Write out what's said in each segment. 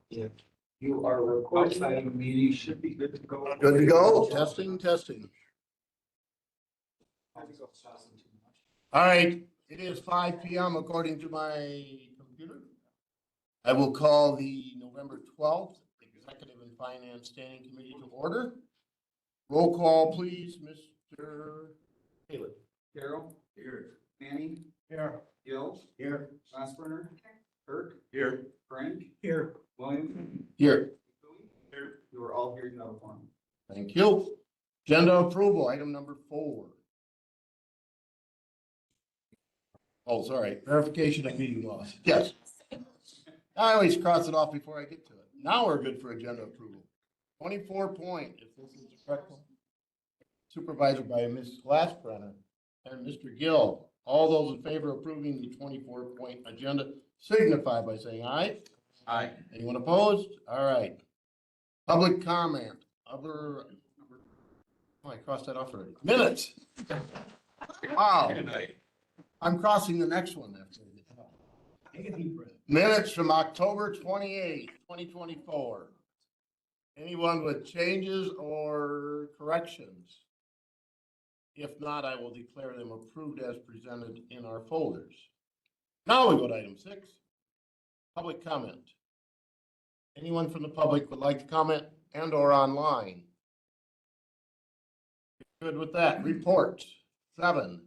If you are recording, the meeting should be good to go. Good to go. Testing, testing. All right, it is 5 p.m. according to my computer. I will call the November 12th Executive and Finance Standing Committee to order. Roll call, please, Mr. Taylor. Carol. Here. Manny. Here. Gill. Here. Glassburner. Kirk. Here. Frank. Here. William. Here. Here. You are all here in another form. Thank you. Agenda approval, item number 4. Oh, sorry, verification of meeting laws. Yes. I always cross it off before I get to it. Now we're good for agenda approval. 24 point, if this is the correct one. Supervised by Ms. Glassbrenner and Mr. Gill. All those in favor of approving the 24 point agenda signify by saying aye. Aye. Anyone opposed? All right. Public comment. Other. Oh, I crossed that off already. Minutes. Wow. I'm crossing the next one after this. Take a deep breath. Minutes from October 28th, 2024. Anyone with changes or corrections? If not, I will declare them approved as presented in our folders. Now we go to item 6, public comment. Anyone from the public would like to comment and or online? Good with that. Report 7,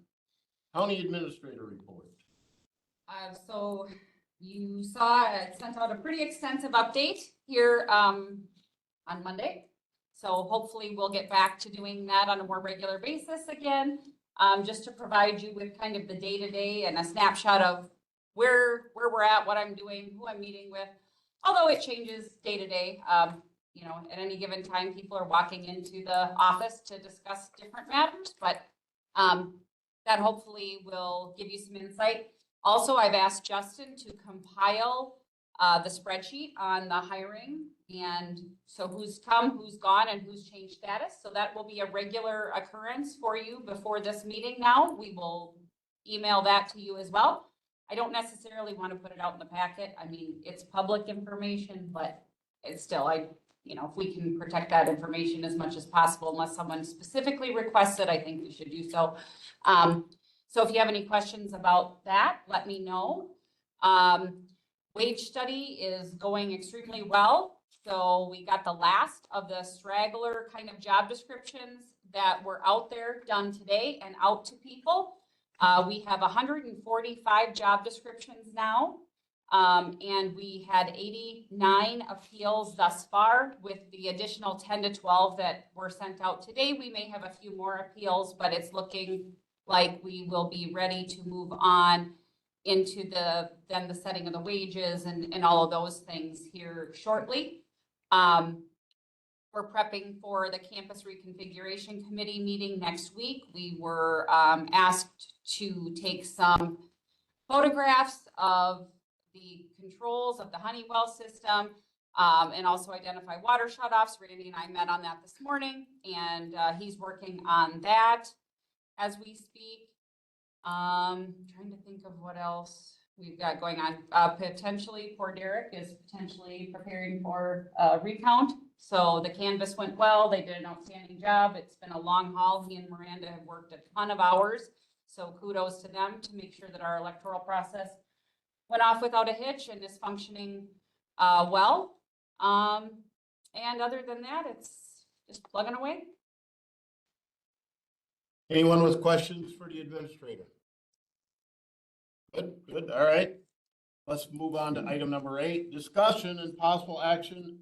county administrator report. So you saw it sent out a pretty extensive update here on Monday. So hopefully we'll get back to doing that on a more regular basis again, just to provide you with kind of the day-to-day and a snapshot of where we're at, what I'm doing, who I'm meeting with. Although it changes day to day, you know, at any given time, people are walking into the office to discuss different matters, but that hopefully will give you some insight. Also, I've asked Justin to compile the spreadsheet on the hiring, and so who's come, who's gone, and who's changed status. So that will be a regular occurrence for you before this meeting now. We will email that to you as well. I don't necessarily want to put it out in the packet. I mean, it's public information, but it's still, you know, if we can protect that information as much as possible, unless someone specifically requests it, I think we should do so. So if you have any questions about that, let me know. Wage study is going extremely well. So we got the last of the straggler kind of job descriptions that were out there done today and out to people. We have 145 job descriptions now. And we had 89 appeals thus far. With the additional 10 to 12 that were sent out today, we may have a few more appeals, but it's looking like we will be ready to move on into the setting of the wages and all of those things here shortly. We're prepping for the campus reconfiguration committee meeting next week. We were asked to take some photographs of the controls of the Honeywell system and also identify water shutoffs. Randy and I met on that this morning, and he's working on that as we speak. Trying to think of what else we've got going on. Potentially, poor Derek is potentially preparing for a recount. So the canvas went well. They did an outstanding job. It's been a long haul. He and Miranda have worked a ton of hours. So kudos to them to make sure that our electoral process went off without a hitch and is functioning well. And other than that, it's just plugging away. Anyone with questions for the administrator? Good, good. All right. Let's move on to item number 8, discussion and possible action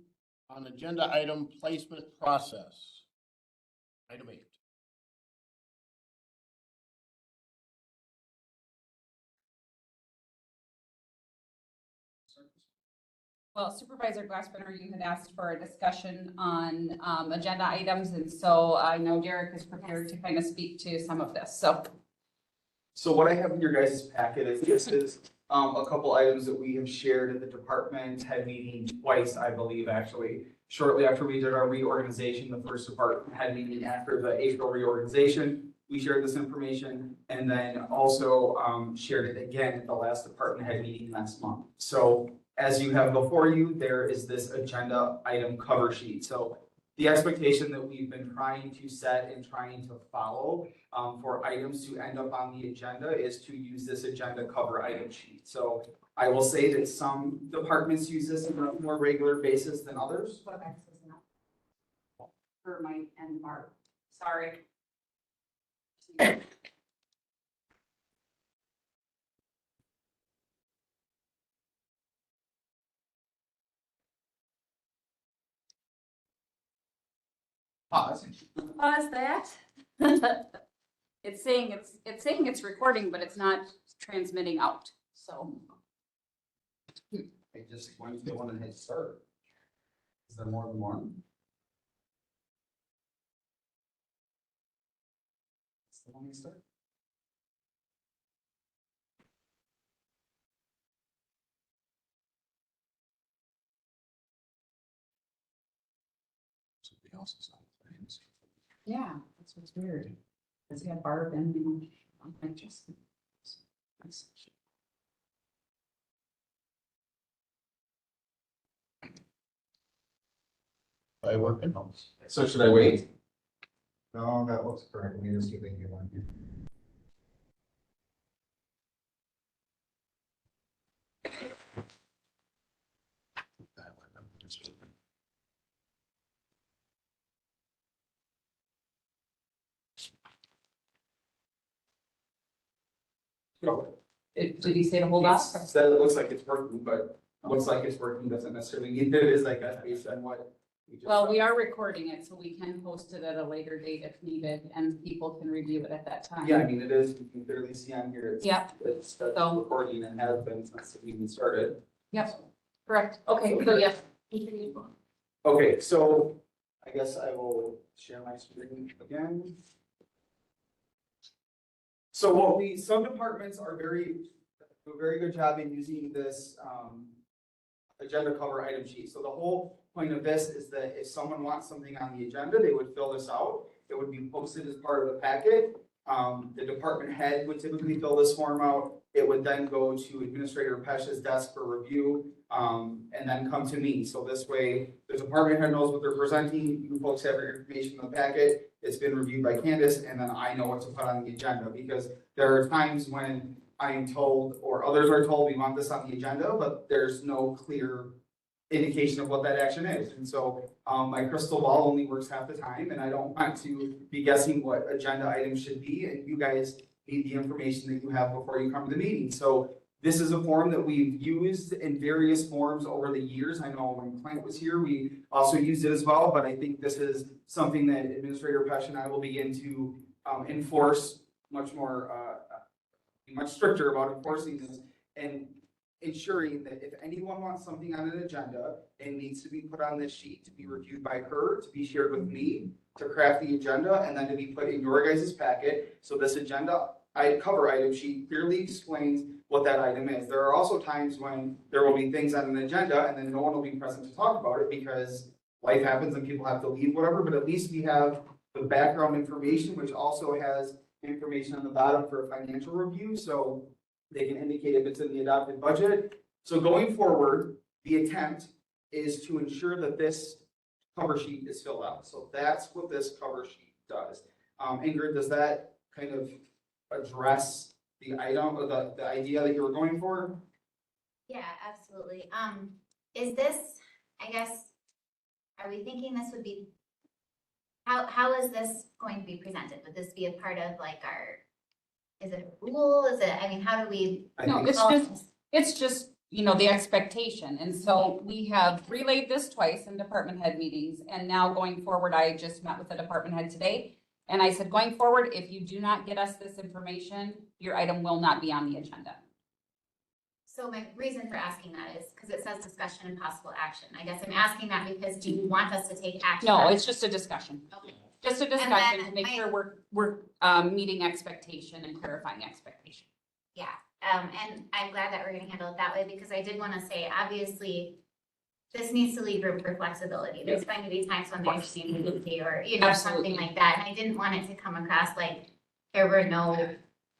on agenda item placement process. Item 8. Well, Supervisor Glassbrenner, you had asked for a discussion on agenda items, and so I know Derek is prepared to kind of speak to some of this, so. So what I have in your guys' packet is a couple items that we have shared at the department head meeting twice, I believe, actually. Shortly after we did our reorganization, the first department head meeting after the April reorganization, we shared this information, and then also shared it again at the last department head meeting last month. So as you have before you, there is this agenda item cover sheet. So the expectation that we've been trying to set and trying to follow for items to end up on the agenda is to use this agenda cover item sheet. So I will say that some departments use this on a more regular basis than others. For my end mark, sorry. Pause. Pause that. It's saying it's recording, but it's not transmitting out, so. I just want to want to hit start. Is there more than one? Is the one you start? Somebody else is on the things. Yeah, that's what's weird. Does he have Barb and, I just. I work in. So should I wait? No, that looks correct. Let me just see if they can get one here. No. Did he say to hold off? Said it looks like it's working, but looks like it's working doesn't necessarily mean that it is, like that based on what. Just Well, saw. we are recording it, so we can post it at a later date if needed, and people can review it at that time. Yeah, I mean, it is, you can clearly see on here. Yep. It's So- recording and has been since we even started. Yep, correct. Okay, so yes. Okay, so I guess I will share my screen again. So some departments are do a very good job in using this, agenda cover item sheet. So the whole point of this is that if someone wants something on the agenda, they would fill this out. It would be posted as part of the packet. The department head would typically fill this form out. It would then go to Administrator Pesch's desk for review, and then come to me. So this way, the department head knows what they're presenting. You folks have your information in the packet. It's been reviewed by Candace, and then I know what to put on the agenda, because there are times when I am told, or others are told, we want this on the agenda, but there's no clear indication of what that action is. And so, my crystal ball only works half the time, and I don't want to be guessing what agenda items should be, and you guys need the information that you have before you come to the meeting. So this is a form that we've used in various forms over the years. I know when Clint was here, we also used it as well, but I think this is something that Administrator Pesch and I will begin to enforce much more, be much stricter about enforcing this and ensuring that if anyone wants something on an agenda, it needs to be put on this sheet to be reviewed by her, to be shared with me, to craft the agenda, and then to be put in your guys' packet. So this agenda cover item sheet clearly explains what that item is. There are also times when there will be things on an agenda and then no one will be present to talk about it because life happens and people have to leave, whatever, but at least we have the background information, which also has information on the bottom for a financial review, so they can indicate if it's in the adopted budget. So going forward, the attempt is to ensure that this cover sheet is filled out. So that's what this cover sheet does. Ingrid, does that kind of address the item or the idea that you were going for? Yeah, absolutely. Is this, I guess, are we thinking this would be, how is this going to be presented? Would this be a part of like is it a rule? Is it, I mean, how do we? No, it's just, the expectation. And so we have relayed this twice in department head meetings. And now going forward, I just met with the department head today. And I said, going forward, if you do not get us this information, your item will not be on the agenda. So my reason for asking that is because it says discussion and possible action. I guess I'm asking that because do you want us to take action? No, it's just a discussion. Okay. Just a discussion then to make my- sure we're meeting expectation and clarifying expectation. Yeah, and I'm glad that we're gonna handle it that way because I did want to say, obviously, this needs to leave room for flexibility. There's going to be times when there's ambiguity or, Absolutely. something like that. And I didn't want it to come across like there were no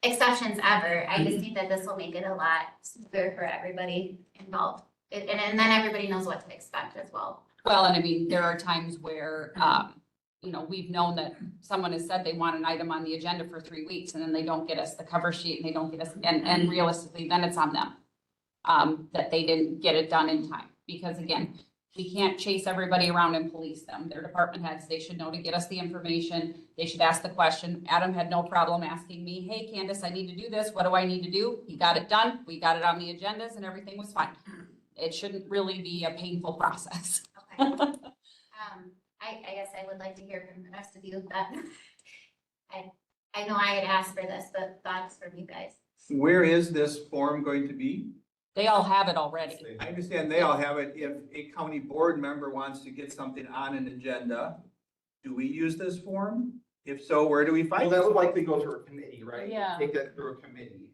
exceptions ever. I just think that this will make it a lot smoother for everybody involved. And then everybody knows what to expect as well. Well, and I mean, there are times where, you know, we've known that someone has said they want an item on the agenda for 3 weeks and then they don't get us the cover sheet and they don't get us, and realistically, then it's on them. That they didn't get it done in time, because again, we can't chase everybody around and police them. They're department heads. They should know to get us the information. They should ask the question. Adam had no problem asking me, hey, Candace, I need to do this. What do I need to do? He got it done. We got it on the agendas and everything was fine. It shouldn't really be a painful process. Okay. I guess I would like to hear from the rest of you, but I know I had asked for this, but thoughts from you guys. Where is this form going to be? They all have it already. I understand they all have it. If a county board member wants to get something on an agenda, do we use this form? If so, where do we Well, find that it? would likely go through a committee, right? Yeah. Take that through a committee.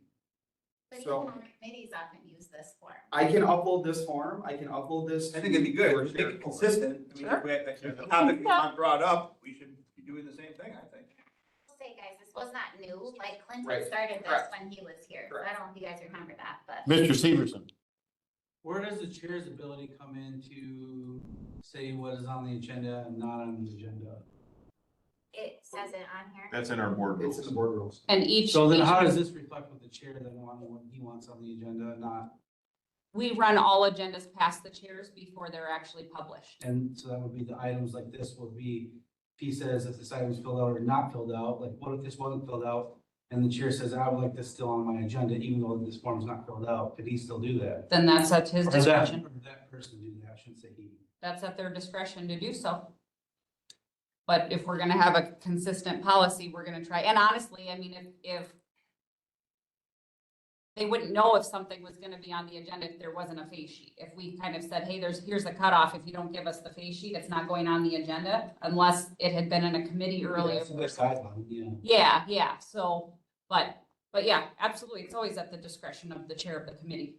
But So- even committees often use this form. I can upload this form, I can upload this. I think it'd be good. to- Make it consistent. I mean, Sure. if we- if the topic is not brought up, we should be doing the same thing, I think. I'll say, guys, this was not new, like Clinton Right. started this Correct. when he was here, so Correct. I don't know if you guys remember that, but. Mr. Severson. Where does the chair's ability come in to say what is on the agenda and not on the agenda? It says it on here. That's in our board It's rules. in the board rules. And each. So then each- how does this reflect with the chair then wanting what he wants on the agenda, not, We run all agendas past the chairs before they're actually published. and so that would be the items like this would be, if he says if this item's filled out or not filled out, like what if this wasn't filled out? And the chair says, I would like this still on my agenda, even though this form's not filled out, could he still do that? Then that's at his Or does that- discretion. or that person do that, I shouldn't say he. That's at their discretion to do so. But if we're gonna have a consistent policy, we're gonna try, and honestly, I mean, if they wouldn't know if something was gonna be on the agenda if there wasn't a face sheet. If we kind of said, hey, here's the cutoff. If you don't give us the face sheet, it's not going on the agenda unless it had been in a committee earlier. That's their guideline, yeah. Yeah, so, but yeah, absolutely. It's always at the discretion of the chair of the committee.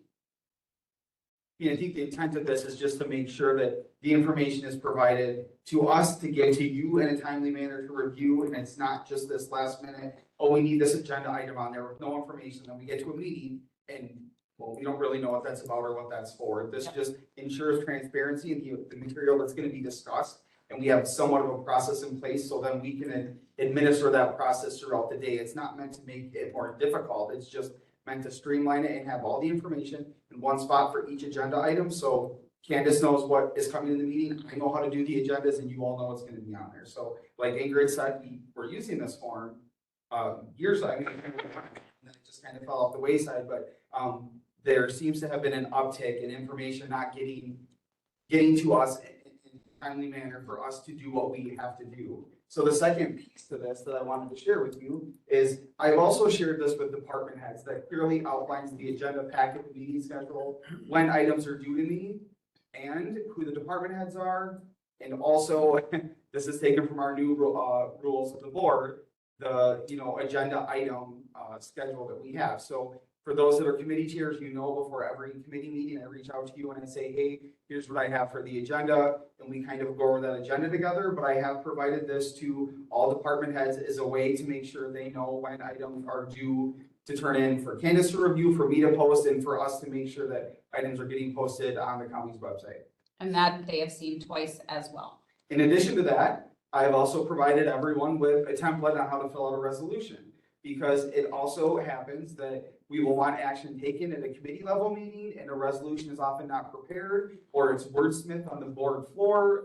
Yeah, I think the intent of this is just to make sure that the information is provided to us to give to you in a timely manner to review, and it's not just this last minute, oh, we need this agenda item on there with no information, then we get to a meeting and, well, we don't really know what that's about or what that's for. This just ensures transparency in the material that's gonna be discussed, and we have somewhat of a process in place, so then we can administer that process throughout the day. It's not meant to make it more difficult, it's just meant to streamline it and have all the information in one spot for each agenda item, so Candace knows what is coming in the meeting, I know how to do the agendas, and you all know what's gonna be on there. So like Ingrid said, we were using this form, years ago, and then it just kind of fell off the wayside, but, there seems to have been an uptick in information not getting to us in a timely manner for us to do what we have to do. So the second piece to this that I wanted to share with you is I've also shared this with department heads that clearly outlines the agenda packet, the meeting schedule, when items are due to me, and who the department heads are. And also, this is taken from our new rules of the board, the, agenda item schedule that we have. So for those that are committee chairs, before every committee meeting, I reach out to you and I say, hey, here's what I have for the agenda, and we kind of go over that agenda together, but I have provided this to all department heads as a way to make sure they know when items are due to turn in for Candace to review, for me to post, and for us to make sure that items are getting posted on the county's website. And that they have seen twice as well. In addition to that, I have also provided everyone with a template on how to fill out a resolution, because it also happens that we will want action taken at a committee level meeting and a resolution is often not prepared, or it's wordsmithed on the board floor,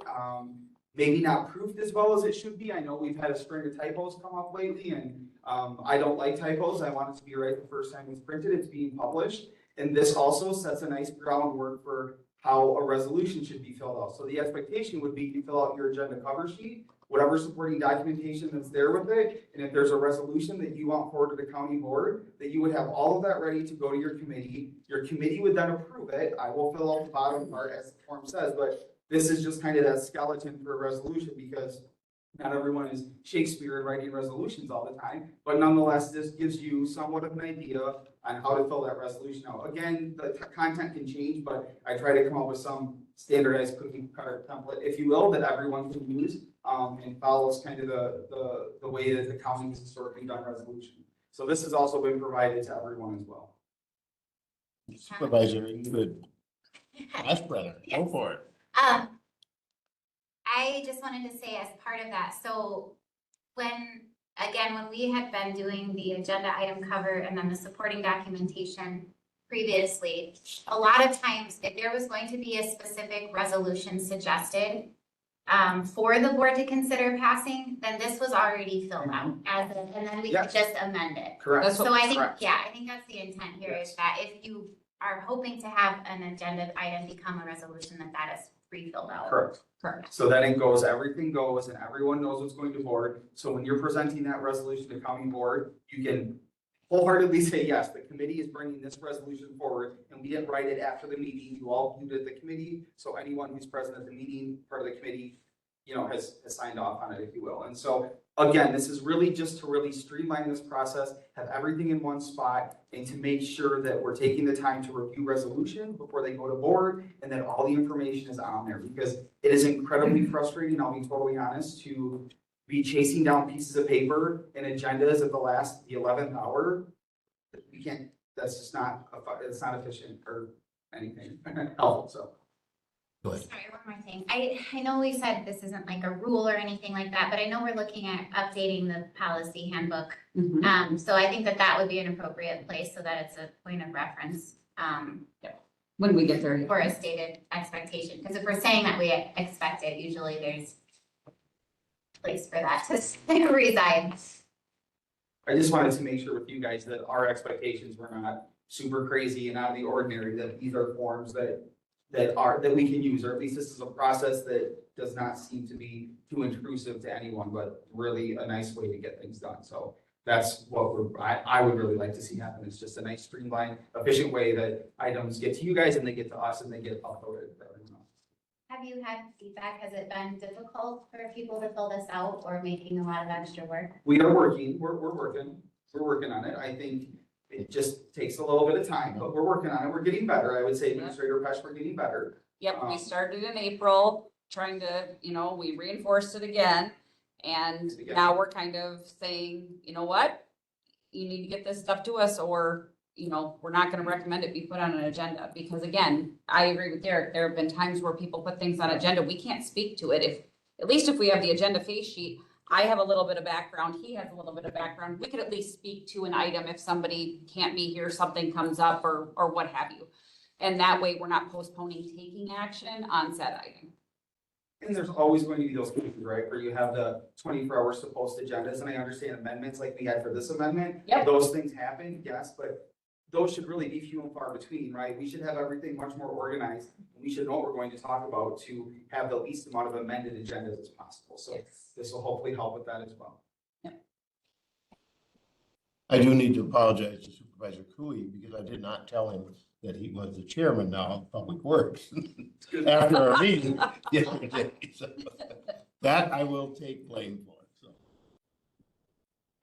maybe not proofed as well as it should be. I know we've had a string of typos come up lately, and I don't like typos. I want it to be right the first time it's printed, it's being published. And this also sets a nice groundwork for how a resolution should be filled out. So the expectation would be you fill out your agenda cover sheet, whatever supporting documentation that's there with it, and if there's a resolution that you want forward to the county board, that you would have all of that ready to go to your committee. Your committee would then approve it. I will fill out the bottom part as the form says, but this is just kind of that skeleton for a resolution, because not everyone is Shakespeare writing resolutions all the time, but nonetheless, this gives you somewhat of an idea on how to fill that resolution out. Again, the content can change, but I try to come up with some standardized cookie cutter template, if you will, that everyone can use, and follows kind of the way that the county has historically done resolution. So this has also been provided to everyone as well. Supervisor, good. That's better. Go Yes. for it. I just wanted to say as part of that, so when we had been doing the agenda item cover and then the supporting documentation previously, a lot of times if there was going to be a specific resolution suggested for the board to consider passing, then this was already filled out and then we could Yes. just amend it. Correct. That's what- So I think, Correct. yeah, I think that's the intent here is that if you are hoping to have an agenda item become a resolution, that is pre-filled out. Correct. Correct. So then it goes, everything goes, and everyone knows what's going to board. So when you're presenting that resolution to county board, you can wholeheartedly say, yes, the committee is bringing this resolution forward, and we didn't write it after the meeting. You all viewed it at the committee, so anyone who's present at the meeting, part of the committee, has signed off on it, if you will. And so, again, this is really just to really streamline this process, have everything in one spot, and to make sure that we're taking the time to review resolution before they go to board, and that all the information is on there, because it is incredibly frustrating, I'll be totally honest, to be chasing down pieces of paper and agendas at the 11th hour. We can't, that's just not, it's not efficient or anything helpful, so. Go ahead. Sorry, one more thing. I know we said this isn't like a rule or anything like that, but I know we're looking at updating the policy handbook. Mhm. So I think that would be an appropriate place so that it's a point of reference, When we get there. for a stated expectation. Because if we're saying that we expect it, usually there's a place for that to reside. I just wanted to make sure with you guys that our expectations were not super crazy and out of the ordinary, that these are forms that we can use, or at least this is a process that does not seem to be too intrusive to anyone, but really a nice way to get things done. So that's what I would really like to see happen. It's just a nice streamlined, efficient way that items get to you guys and they get to us and they get uploaded to everyone else. Have you had feedback? Has it been difficult for people to fill this out or making a lot of extra work? We are working, we're working on it. I think it just takes a little bit of time, but we're working on it. We're getting better. I would say Administrator Pesh, we're getting better. Yep, we started in April, trying to, we reinforced it again. And Yeah. now we're kind of saying, you know what? You need to get this stuff to us or, we're not gonna recommend it be put on an agenda. Because again, I agree with Derek, there have been times where people put things on agenda, we can't speak to it. At least if we have the agenda face sheet, I have a little bit of background, he has a little bit of background, we could at least speak to an item if somebody can't be here, something comes up or what have you. And that way, we're not postponing taking action on said item. And there's always going to be those cases, right, where you have the 24 hours to post agendas, and I understand amendments like we had for this amendment. Yep. Those things happen, yes, but those should really be few and far between, right? We should have everything much more organized. We should know what we're going to talk about to have the least amount of amended agendas as possible. So this will hopefully help with that as well. I do need to apologize to Supervisor Cooey because I did not tell him that he was the chairman now of Public Works after our meeting yesterday. So that I will take blame for.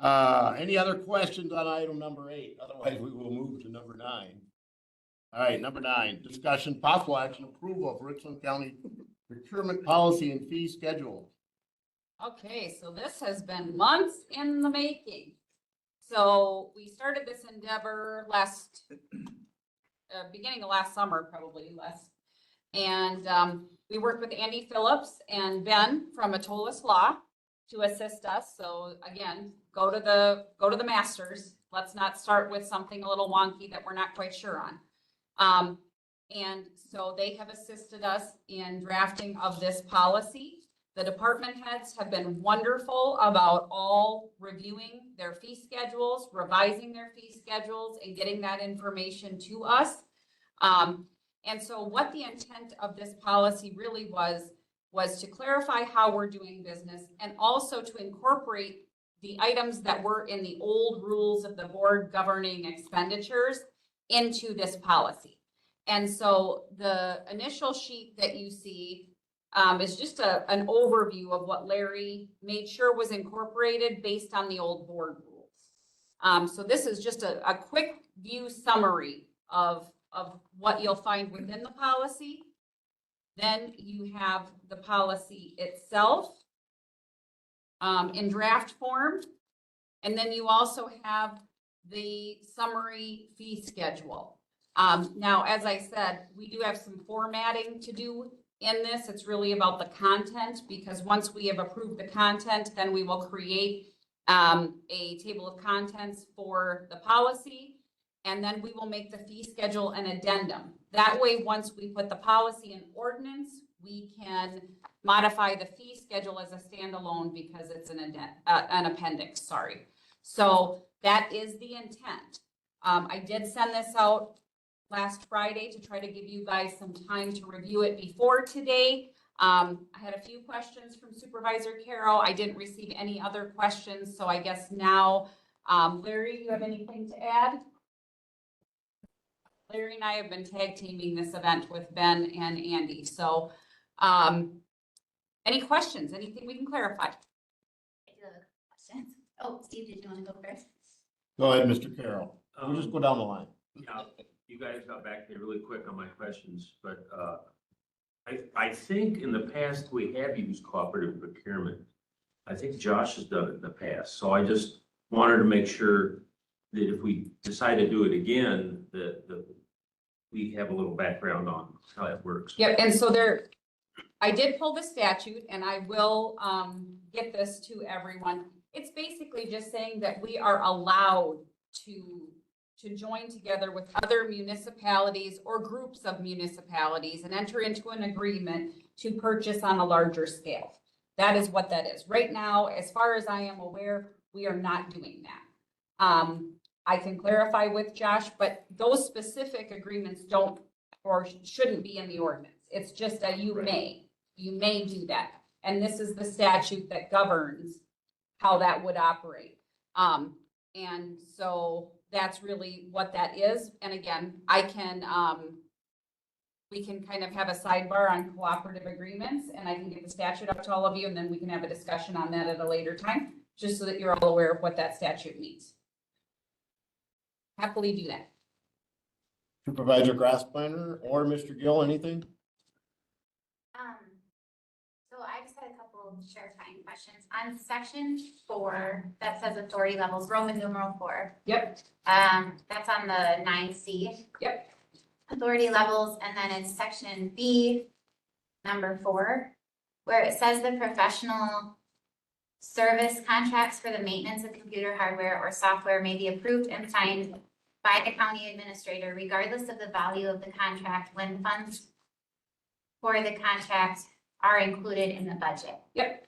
So, any other questions on item number 8? Otherwise, we will move to number 9. All right, number 9, discussion possible action approval of Richland County procurement policy and fee schedule. Okay, so this has been months in the making. So we started this endeavor beginning of last summer, probably less. And we worked with Andy Phillips and Ben from Atolis Law to assist us. So again, go to the masters. Let's not start with something a little wonky that we're not quite sure on. And so they have assisted us in drafting of this policy. The department heads have been wonderful about all reviewing their fee schedules, revising their fee schedules, and getting that information to us. And so what the intent of this policy really was to clarify how we're doing business and also to incorporate the items that were in the old rules of the board governing expenditures into this policy. And so the initial sheet that you see is just an overview of what Larry made sure was incorporated based on the old board rules. So this is just a quick view summary of what you'll find within the policy. Then you have the policy itself in draft form. And then you also have the summary fee schedule. Now, as I said, we do have some formatting to do in this. It's really about the content, because once we have approved the content, then we will create a table of contents for the policy. And then we will make the fee schedule an addendum. That way, once we put the policy in ordinance, we can modify the fee schedule as a standalone because it's an appendix, sorry. So that is the intent. I did send this out last Friday to try to give you guys some time to review it before today. I had a few questions from Supervisor Carroll. I didn't receive any other questions, so I guess now, Larry, you have anything to add? Larry and I have been tag teaming this event with Ben and Andy, so any questions, anything we can clarify? I do have a question. Oh, Steve, did you want to go first? Go ahead, Mr. Carroll. We'll just go down the line. Yeah, you guys got back to me really quick on my questions, but I think in the past we have used cooperative procurement. I think Josh has done it in the past, so I just wanted to make sure that if we decide to do it again, that we have a little background on how that works. Yep, and so I did pull the statute, and I will get this to everyone. It's basically just saying that we are allowed to join together with other municipalities or groups of municipalities and enter into an agreement to purchase on a larger scale. That is what that is. Right now, as far as I am aware, we are not doing that. I can clarify with Josh, but those specific agreements don't or shouldn't be in the ordinance. It's just that you may do that. And this is the statute that governs how that would operate. And so that's really what that is. And again, we can kind of have a sidebar on cooperative agreements, and I can get the statute up to all of you, and then we can have a discussion on that at a later time, just so that you're all aware of what that statute means. Happily do that. Supervisor Grassplanner or Mr. Gill, anything? So I just had a couple of clarifying questions. On section 4, that says authority levels, Roman numeral 4. Yep. That's on the 9C. Yep. Authority levels, and then in section B, number 4, where it says the professional service contracts for the maintenance of computer hardware or software may be approved and signed by the county administrator regardless of the value of the contract when funds for the contract are included in the budget. Yep.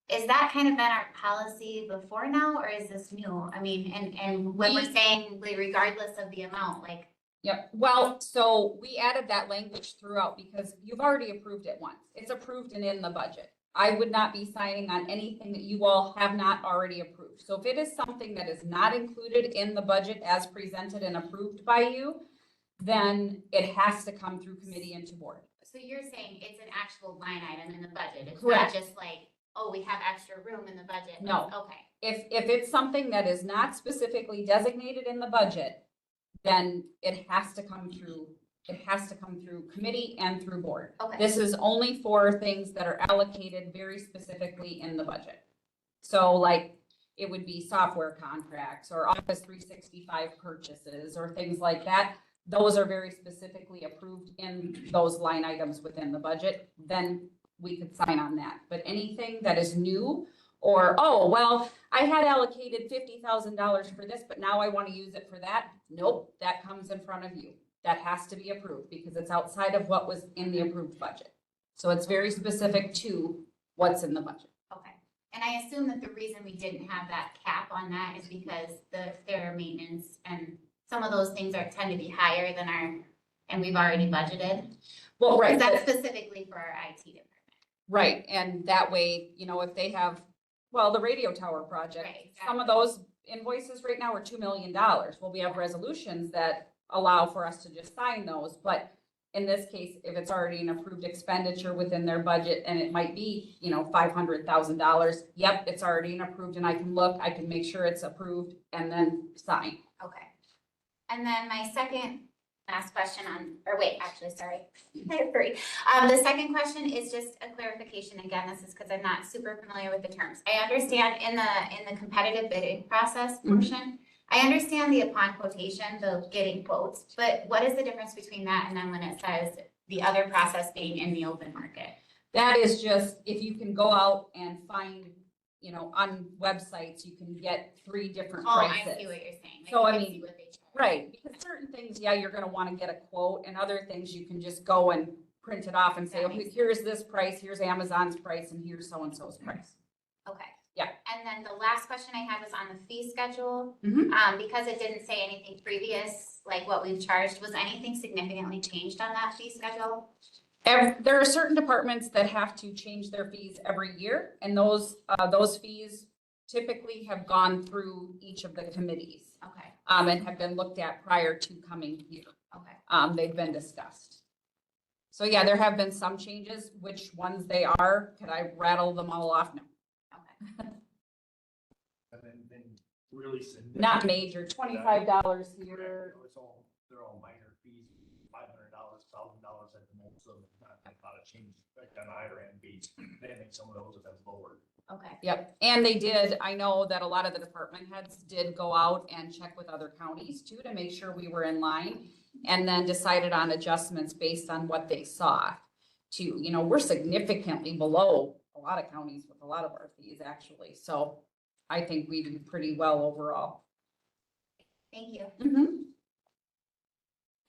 Is that kind of been our policy before now, or is this new? I mean, and when we're saying like, regardless of the amount, like. Yep. Well, so we added that language throughout because you've already approved it once. It's approved and in the budget. I would not be signing on anything that you all have not already approved. So if it is something that is not included in the budget as presented and approved by you, then it has to come through committee and to board. So you're saying it's an actual line item in the budget? It's Correct. not just like, oh, we have extra room in the budget? No. Okay. If it's something that is not specifically designated in the budget, then it has to come through committee and through board. Okay. This is only for things that are allocated very specifically in the budget. So like, it would be software contracts or Office 365 purchases or things like that. Those are very specifically approved in those line items within the budget. Then we could sign on that. But anything that is new or, oh, well, I had allocated $50,000 for this, but now I want to use it for that. Nope, that comes in front of you. That has to be approved because it's outside of what was in the approved budget. So it's very specific to what's in the budget. Okay. And I assume that the reason we didn't have that cap on that is because their maintenance and some of those things tend to be higher than and we've already budgeted. Well, right. That's specifically for our IT department. Right, and that way, if they have, well, the radio tower project, Right, exactly. some of those invoices right now are $2 million. Well, we have resolutions that allow for us to just sign those, but in this case, if it's already an approved expenditure within their budget and it might be, $500,000, yep, it's already an approved and I can look, I can make sure it's approved and then sign. Okay. And then my last question sorry, I have 3. The second question is just a clarification. Again, this is because I'm not super familiar with the terms. I understand in the competitive bidding process portion, I understand the upon quotation, the getting quotes, but what is the difference between that and then when it says the other process being in the open market? That is just, if you can go out and find, you know, on websites, you can get 3 different Oh, prices. I see what you're saying. Like, So, you I can mean, see what they charge. Right, because certain things, yeah, you're gonna wanna get a quote, and other things you can just go and print it off and say, That okay, makes here's this price, here's Amazon's price, and here's so-and-so's price. Okay. Yeah. And then the last question I had was on the fee schedule. Mhm. Because it didn't say anything previous, like what we've charged, was anything significantly changed on that fee schedule? There are certain departments that have to change their fees every year, and those fees typically have gone through each of the committees, Okay, and have been looked at prior to coming here. okay. They've been discussed. So yeah, there have been some changes. Which ones they are, could I rattle them all off? No. Okay. And then really significant. Not major, $25 here. It's all, they're all minor fees, $500, $1,000 at the most, so not a lot of change effect on higher end fees. They think some of those have been lowered. Okay. Yep, and they did, I know that a lot of the department heads did go out and check with other counties too, to make sure we were in line. And then decided on adjustments based on what they saw too. You know, we're significantly below a lot of counties with a lot of our fees actually. So I think we do pretty well overall. Thank you.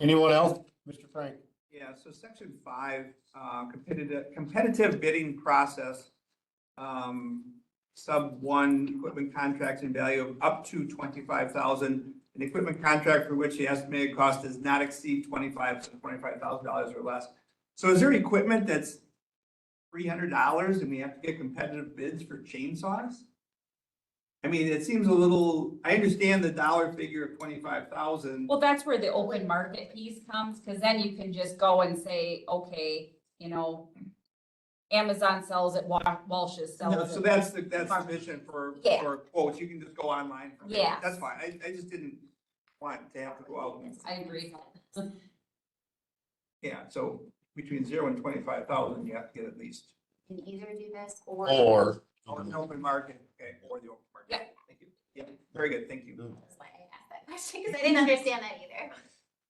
Anyone else? Mr. Frank? Yeah, so section 5, competitive bidding process. Sub 1, equipment contracts in value of up to 25,000. An equipment contract for which the estimated cost does not exceed $25,000 or less. So is there equipment that's $300 and we have to get competitive bids for chainsaws? I mean, it seems a little, I understand the dollar figure of 25,000. Well, that's where the open market piece comes, because then you can just go and say, okay, you know, Amazon sells it, Walsh's sells it. So that's sufficient for Yeah. quotes. You can just go online. from there. Yes. That's fine. I just didn't want to have to go out. I agree. Yeah, so between 0 and 25,000, you have to get at least. Can either do this or. An open market, okay, or the open market. Yeah. Thank you. Yeah, very good. Thank you. That's why I asked that question, because I didn't understand that either.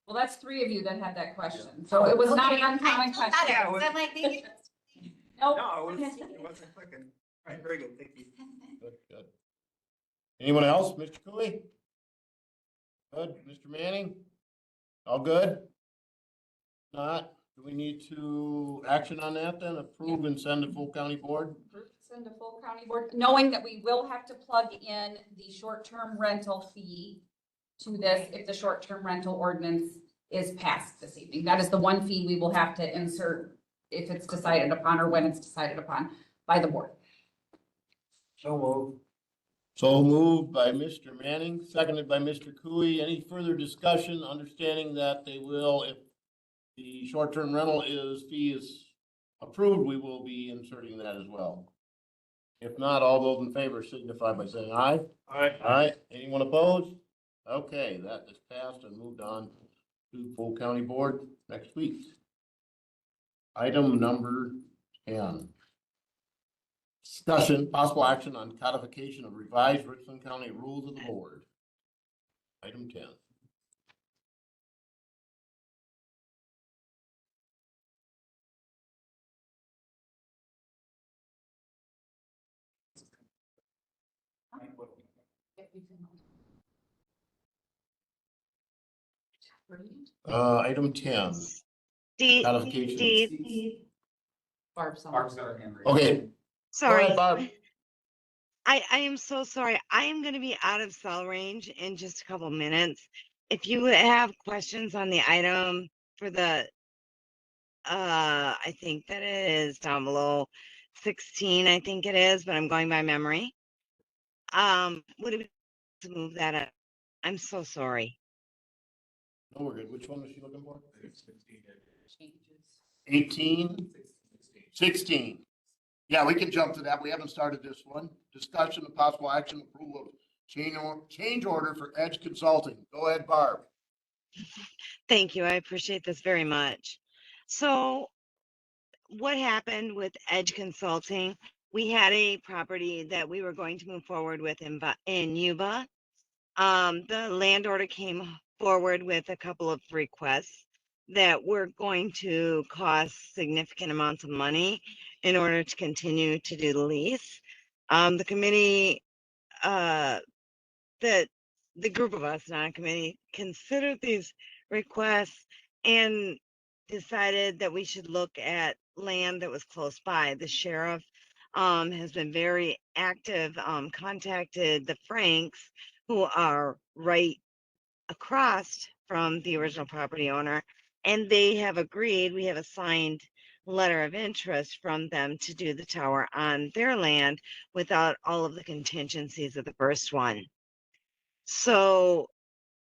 Well, that's 3 of you that had that question. So it was not an Okay, uncommon I felt question. better, Yeah, 'cause I'm like, maybe. Nope. No, it wasn't clicking. All right, very good. Thank you. Good. Anyone else? Mr. Cooley? Good. Mr. Manning? All good? Not? Do we need to action on that then? Approve and send to full county board? Send to full county board, knowing that we will have to plug in the short-term rental fee to this if the short-term rental ordinance is passed this evening. That is the one fee we will have to insert if it's decided upon or when it's decided upon by the board. So moved by Mr. Manning, seconded by Mr. Cooey. Any further discussion, understanding that they will, if the short-term rental fee is approved, we will be inserting that as well. If not, all those in favor signify by saying aye. Aye. Aye. Anyone opposed? Okay, that is passed and moved on to full county board next week. Item number 10. Discussion, possible action on codification of revised Richland County rules of the board. Item 10. Item 10. Steve, Codification. Steve, Barb's on. Barb's got her hand raised. Okay. Go sorry. ahead, Barb. I am so sorry. I am going to be out of cell range in just a couple minutes. If you would have questions on the item for the, I think that it is down below 16, I think it is, but I'm going by memory. Would it be to move that up? I'm so sorry. No, we're good. Which one was she looking for? Changes. 18, 16. Yeah, we can jump to that. We haven't started this one. Discussion of possible action approval of change order for Edge Consulting. Go ahead, Barb. Thank you. I appreciate this very much. So what happened with Edge Consulting? We had a property that we were going to move forward with in Yuba. The landowner came forward with a couple of requests that were going to cost significant amounts of money in order to continue to do the lease. The committee, that the group of us, not a committee, considered these requests and decided that we should look at land that was close by. The sheriff has been very active, contacted the Franks, who are right across from the original property owner, and they have agreed. We have a signed letter of interest from them to do the tower on their land without all of the contingencies of the first one. So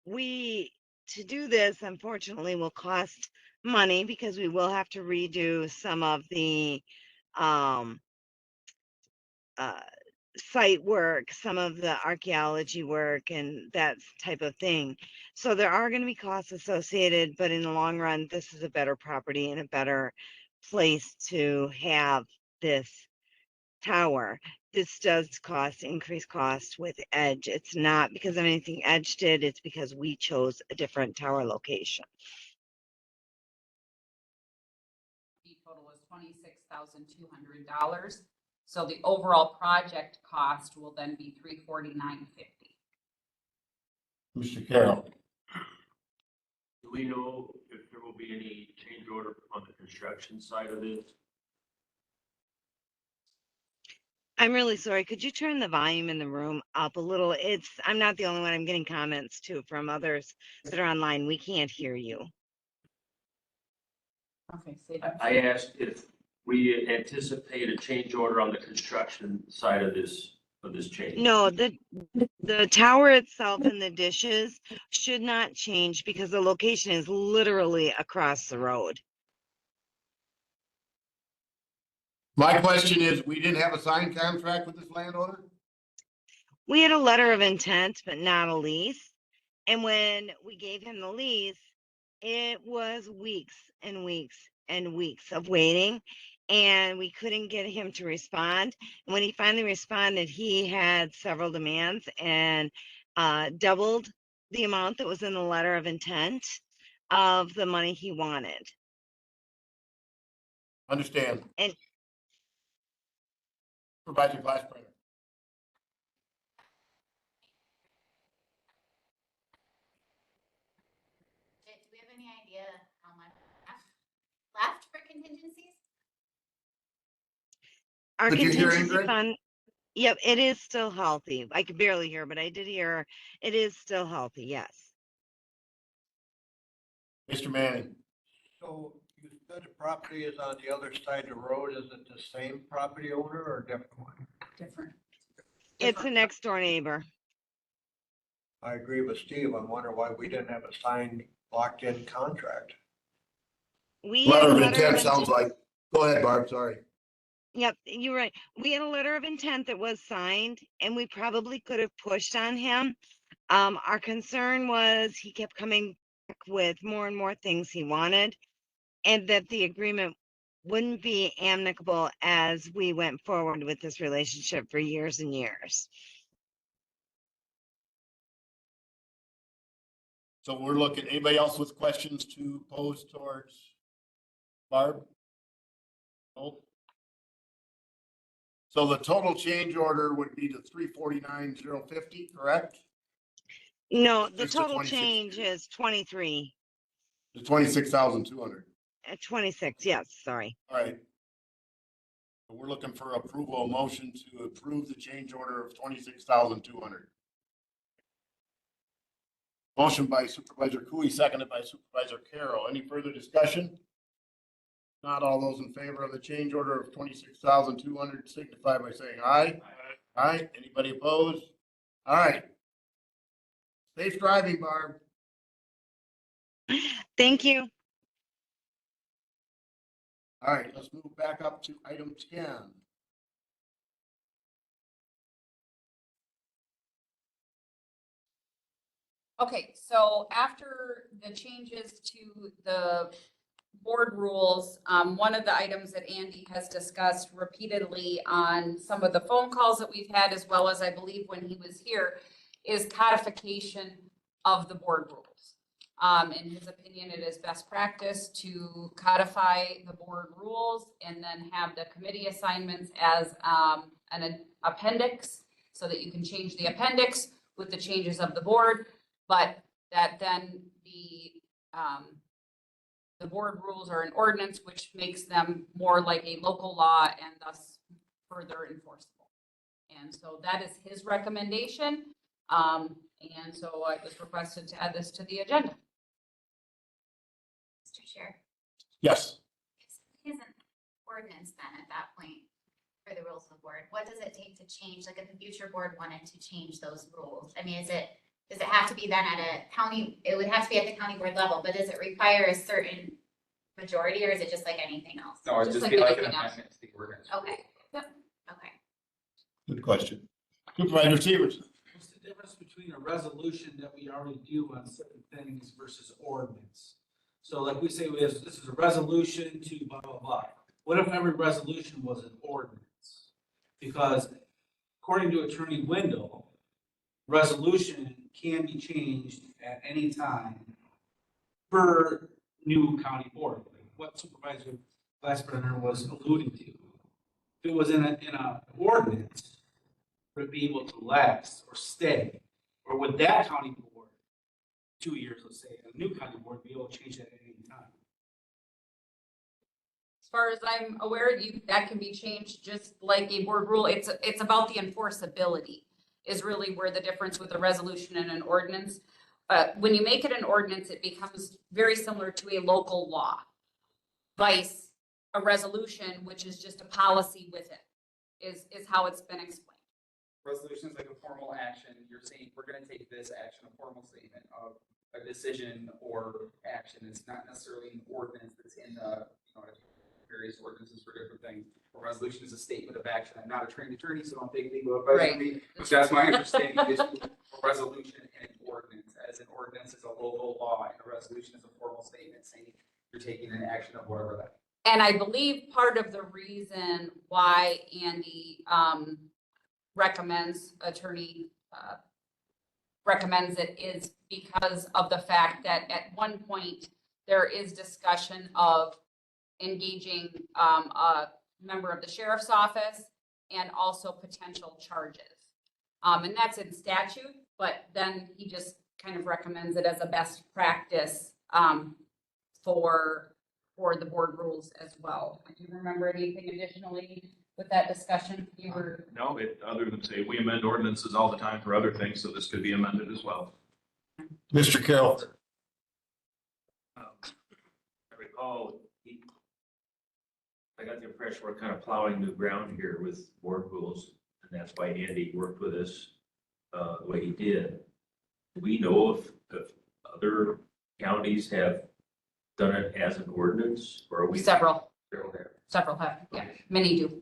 to do this, unfortunately, will cost money because we will have to redo some of the um, uh, site work, some of the archaeology work, and that type of thing. So there are going to be costs associated, but in the long run, this is a better property and a better place to have this tower. This does increase cost with Edge. It's not because of anything Edge did, it's because we chose a different tower location. The total was $26,200. So the overall project cost will then be $349.50. Mr. Carroll. Do we know if there will be any change order on the construction side of this? I'm really sorry. Could you turn the volume in the room up a little? I'm not the only one. I'm getting comments too from others that are online. We can't hear you. Okay, say that. I asked if we anticipate a change order on the construction side of this change. No, the tower itself and the dishes should not change because the location is literally across the road. My question is, we didn't have a signed contract with this landowner? We had a letter of intent, but not a lease. And when we gave him the lease, it was weeks and weeks and weeks of waiting, and we couldn't get him to respond. And when he finally responded, he had several demands and doubled the amount that was in the letter of intent of the money he wanted. Understand. And Supervisor Glassbrenner. Do we have any idea how much left for contingencies? our Did you hear contingency Ingrid? fund, yep, it is still healthy. I could barely hear, but I did hear it is still healthy. Yes. Mr. Manning. So you said the property is on the other side of the road. Is it the same property owner or a different one? Different. It's a next door neighbor. I agree with Steve. I'm wondering why we didn't have a signed, locked in contract. We had a Letter of letter intent of sounds like, go ahead, Barb, sorry. Yep, you're right. We had a letter of intent that was signed and we probably could have pushed on him. Our concern was he kept coming back with more and more things he wanted and that the agreement wouldn't be amicable as we went forward with this relationship for years and years. So we're looking, anybody else with questions to pose towards Barb? No? So the total change order would be to 349,050, correct? No, the Just the total 26. change is 23, The 26,200. 26, yes, sorry. All right. So we're looking for approval, a motion to approve the change order of 26,200. Motion by Supervisor Cooey, seconded by Supervisor Carroll. Any further discussion? Not all those in favor of the change order of 26,200 signify by saying aye. Aye. Anybody opposed? All right. Safe driving, Barb. Thank you. All right, let's move back up to item 10. Okay, so after the changes to the board rules, one of the items that Andy has discussed repeatedly on some of the phone calls that we've had, as well as I believe when he was here, is codification of the board rules. In his opinion, it is best practice to codify the board rules and then have the committee assignments as an appendix so that you can change the appendix with the changes of the board, but that then the board rules are an ordinance, which makes them more like a local law and thus further enforceable. And so that is his recommendation. And so I was requested to add this to the agenda. Mr. Chair, Yes. is an ordinance then at that point for the rules of the board? What does it take to change, like if the future board wanted to change those rules? I mean, does it have to be then at a county, it would have to be at the county board level, but does it require a certain majority or is it just like anything else? No, it'd Just just like be like an anything else. amendment to the ordinance. Okay. Yep. Okay. Good question. Supervisor Stevens. What's the difference between a resolution that we already do on certain things versus ordinance? So like we say, this is a resolution to blah, blah, blah. What if every resolution was an ordinance? Because according to Attorney Wendell, resolution can be changed at any time per new county board, like what Supervisor Glassbrenner was alluding to. If it was in a ordinance, would it be able to lapse or stay? Or would that county board, 2 years, let's say, a new county board, be able to change that at any time? As far as I'm aware, that can be changed just like a board rule. It's about the enforceability is really where the difference with a resolution and an ordinance. When you make it an ordinance, it becomes very similar to a local law. Vice a resolution, which is just a policy with it, is how it's been explained. Resolution is like a formal action. You're saying, we're gonna take this action, a formal statement of a decision or action. It's not necessarily an ordinance that's in the, various ordinances for different things. A resolution is a statement of action. I'm not a trained attorney, so don't take legal advice from me, but that's my understanding is a resolution and an ordinance. As an ordinance is a local law and a resolution is a formal statement saying you're taking an action of whatever that. And I believe part of the reason why Andy recommends it is because of the fact that at one point there is discussion of engaging a member of the sheriff's office and also potential charges. And that's in statute, but then he just kind of recommends it as a best practice for the board rules as well. Do you remember anything additionally with that discussion? You were. No, other than say, we amend ordinances all the time for other things, so this could be amended as well. Mr. Carroll. I recall, I got the impression we're kind of plowing new ground here with board rules, and that's why Andy worked with us the way he did. Do we know if other counties have done it as an ordinance, or are we? Several there? have, yeah, many do.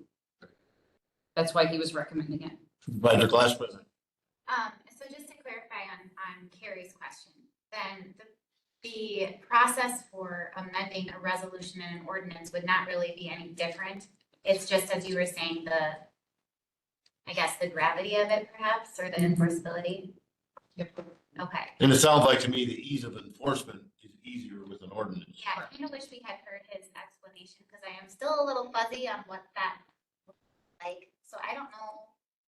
That's why he was recommending it. Supervisor Glassbrenner. So just to clarify on Carrie's question, then the process for amending a resolution and an ordinance would not really be any different. It's just, as you were saying, I guess the gravity of it perhaps, or the enforceability. Yep. Okay. And it sounds like to me the ease of enforcement is easier with an ordinance. Yeah, I kind of wish we had heard his explanation because I am still a little fuzzy on what that looks like. So I don't know,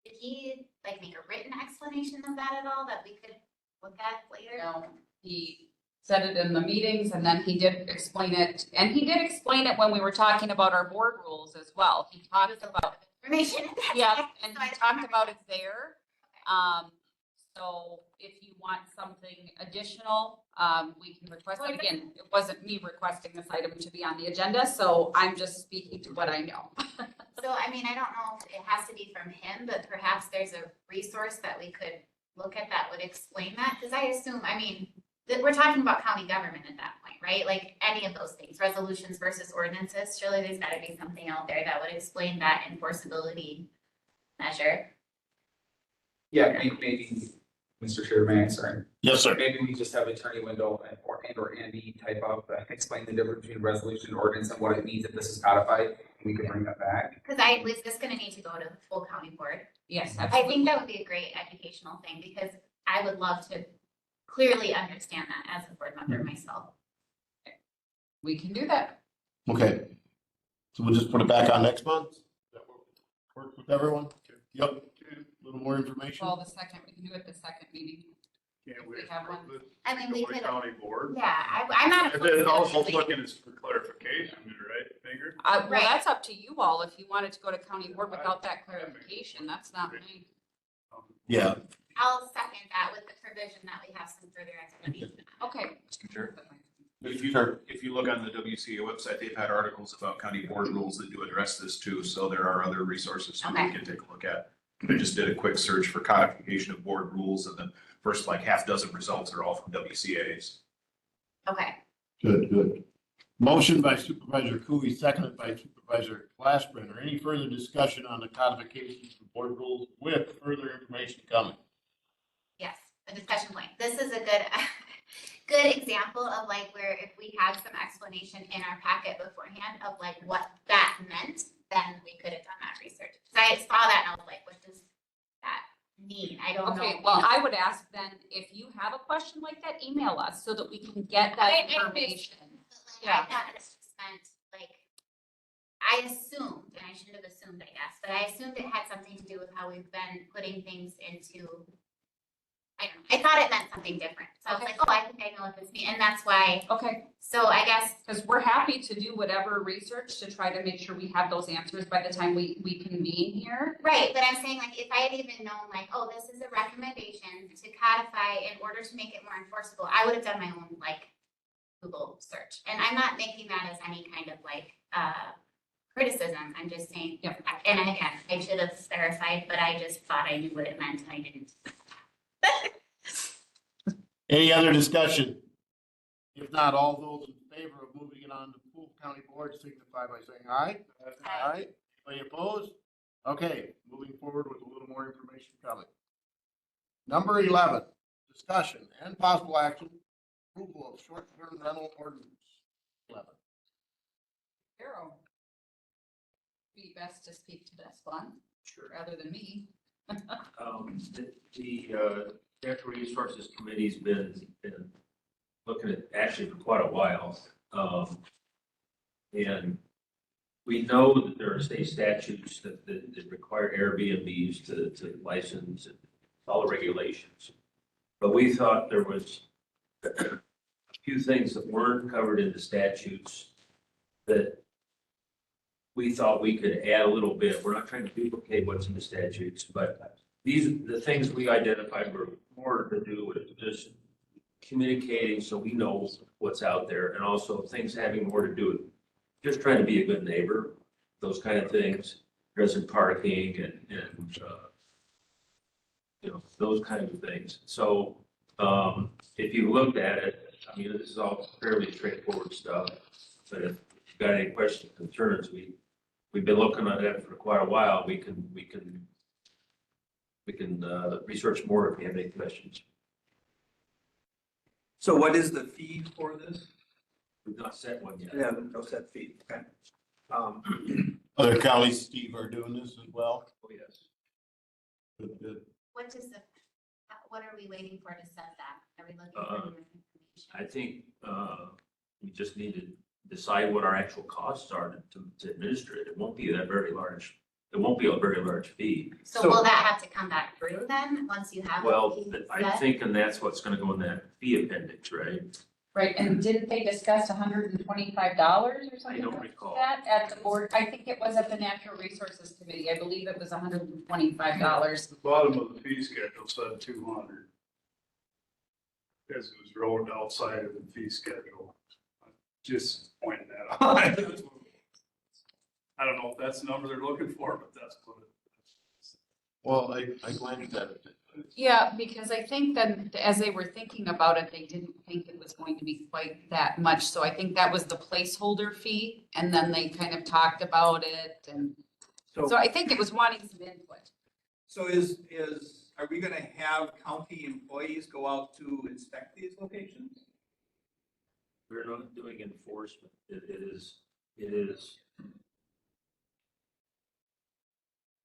did he like make a written explanation of that at all that we could look at later? No, he said it in the meetings and then he did explain it. And he did explain it when we were talking about our board rules as well. He talked about, Information at that yeah, time, and so I he don't talked remember. about it there. So if you want something additional, we can request it. Again, it wasn't me requesting this item to be on the agenda, so I'm just speaking to what I know. So, I mean, I don't know if it has to be from him, but perhaps there's a resource that we could look at that would explain that, because I assume, I mean, that we're talking about county government at that point, right? Like any of those things, resolutions versus ordinances, surely there's gotta be something out there that would explain that enforceability measure. Yeah, maybe, Mr. Chairman, sorry. Yes, sir. Maybe we just have Attorney Wendell or Andy type up, explain the difference between resolution and ordinance and what it means if this is codified, and we can bring that back. Cause was this gonna need to go to the full county board? Yes, I absolutely. think that would be a great educational thing, because I would love to clearly understand that as a board member myself. We can do that. Okay. So we'll just put it back on next month? Work with everyone? Yep. A little more information? Well, we can do it the second meeting. Can't We have one. I mean, we County could, County Board. yeah, I'm not. If opposed it to also it. looking is for clarification, right, Finger? Well, Right. that's up to you all. If you wanted to go to county board without that clarification, that's not me. Yeah. I'll second that with the provision that we have some further explanation. Okay. Mr. Chair. If you look on the WCA website, they've had articles about county board rules that do address this too, so there are other resources that Okay. we can take a look at. I just did a quick search for codification of board rules, and the first like half dozen results are all from WCA's. Okay, Good, good. Motion by Supervisor Cooey, seconded by Supervisor Glassbrenner. Any further discussion on the codification of board rules with further information coming? yes, a discussion point. This is a good, good example of like where if we had some explanation in our packet beforehand of like what that meant, then we could have done that research. Cause I saw that and I was like, what does that mean? I don't know. Okay, well, I would ask then, if you have a question like that, email us so that we can get that I- information. But, like, I thought this just meant, like, I assumed, and I shouldn't have assumed, I guess, but I assumed it had something to do with how we've been putting things into, I don't know, I thought it meant something different. So I was like, oh, I think I know what this means, and that's why, Okay, so I guess, because we're happy to do whatever research to try to make sure we have those answers by the time we convene here. right, but I'm saying like, if I had even known like, oh, this is a recommendation to codify in order to make it more enforceable, I would have done my own like Google search. And I'm not making that as any kind of like, criticism. I'm just saying, Yeah. and again, I should have clarified, but I just thought I knew what it meant and I didn't. Any other discussion? If not, all those in favor of moving it on to Poole County Board signify by saying aye. Aye. Anybody opposed? Okay, moving forward with a little more information coming. Number 11, discussion and possible action, approval of short-term rental ordinance. 11. Carol. Be best to speak to this one Sure. rather than me. The Natural Resources Committee's been looking at actually for quite a while. And we know that there are state statutes that require Airbnbs to license and all the regulations. But we thought there was a few things that weren't covered in the statutes that we thought we could add a little bit. We're not trying to duplicate what's in the statutes, but the things we identified were more to do with just communicating so we know what's out there, and also things having more to do with just trying to be a good neighbor, those kind of things, addressing parking and those kinds of things. So, if you looked at it, I mean, this is all fairly straightforward stuff, but if you've got any questions, concerns, we've been looking at it for quite a while. We can research more if you have any questions. So what is the fee for this? We've not set one yet. Yeah, no set fee, okay. Other counties, Steve, are doing this as well. Oh, yes. Good, good. What are we waiting for to set that? Are we looking for more information? I think we just need to decide what our actual costs are to administer it. It won't be a very large fee. So will that have to come back through then, once you have? Well, the fee I'm set? thinking that's what's gonna go in that fee appendix, right? Right, and didn't they discuss $125 or I something? don't like recall. That at the board, I think it was at the Natural Resources Committee. I believe it was $125. The bottom of the fee schedule said 200. Because it was wrote outside of the fee schedule. Just pointing that out. I don't know if that's the number they're looking for, but that's what it is. Well, I glanced at it. Yeah, because I think that as they were thinking about it, they didn't think it was going to be quite that much. So I think that was the placeholder fee. And then they kind of talked about it. And so I think it was wanting some input. So are we gonna have county employees go out to inspect these locations? We're not doing enforcement. It is,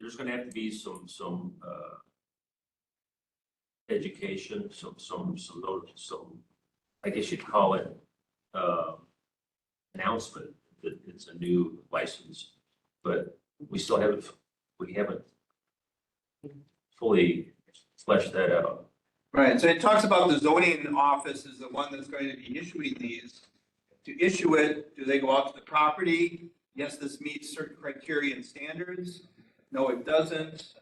there's gonna have to be some education, I guess you'd call it, announcement that it's a new license, but we haven't fully fleshed that out. Right, so it talks about the zoning office is the one that's going to be issuing these. To issue it, do they go out to the property? Yes, this meets certain criteria and standards. No, it doesn't.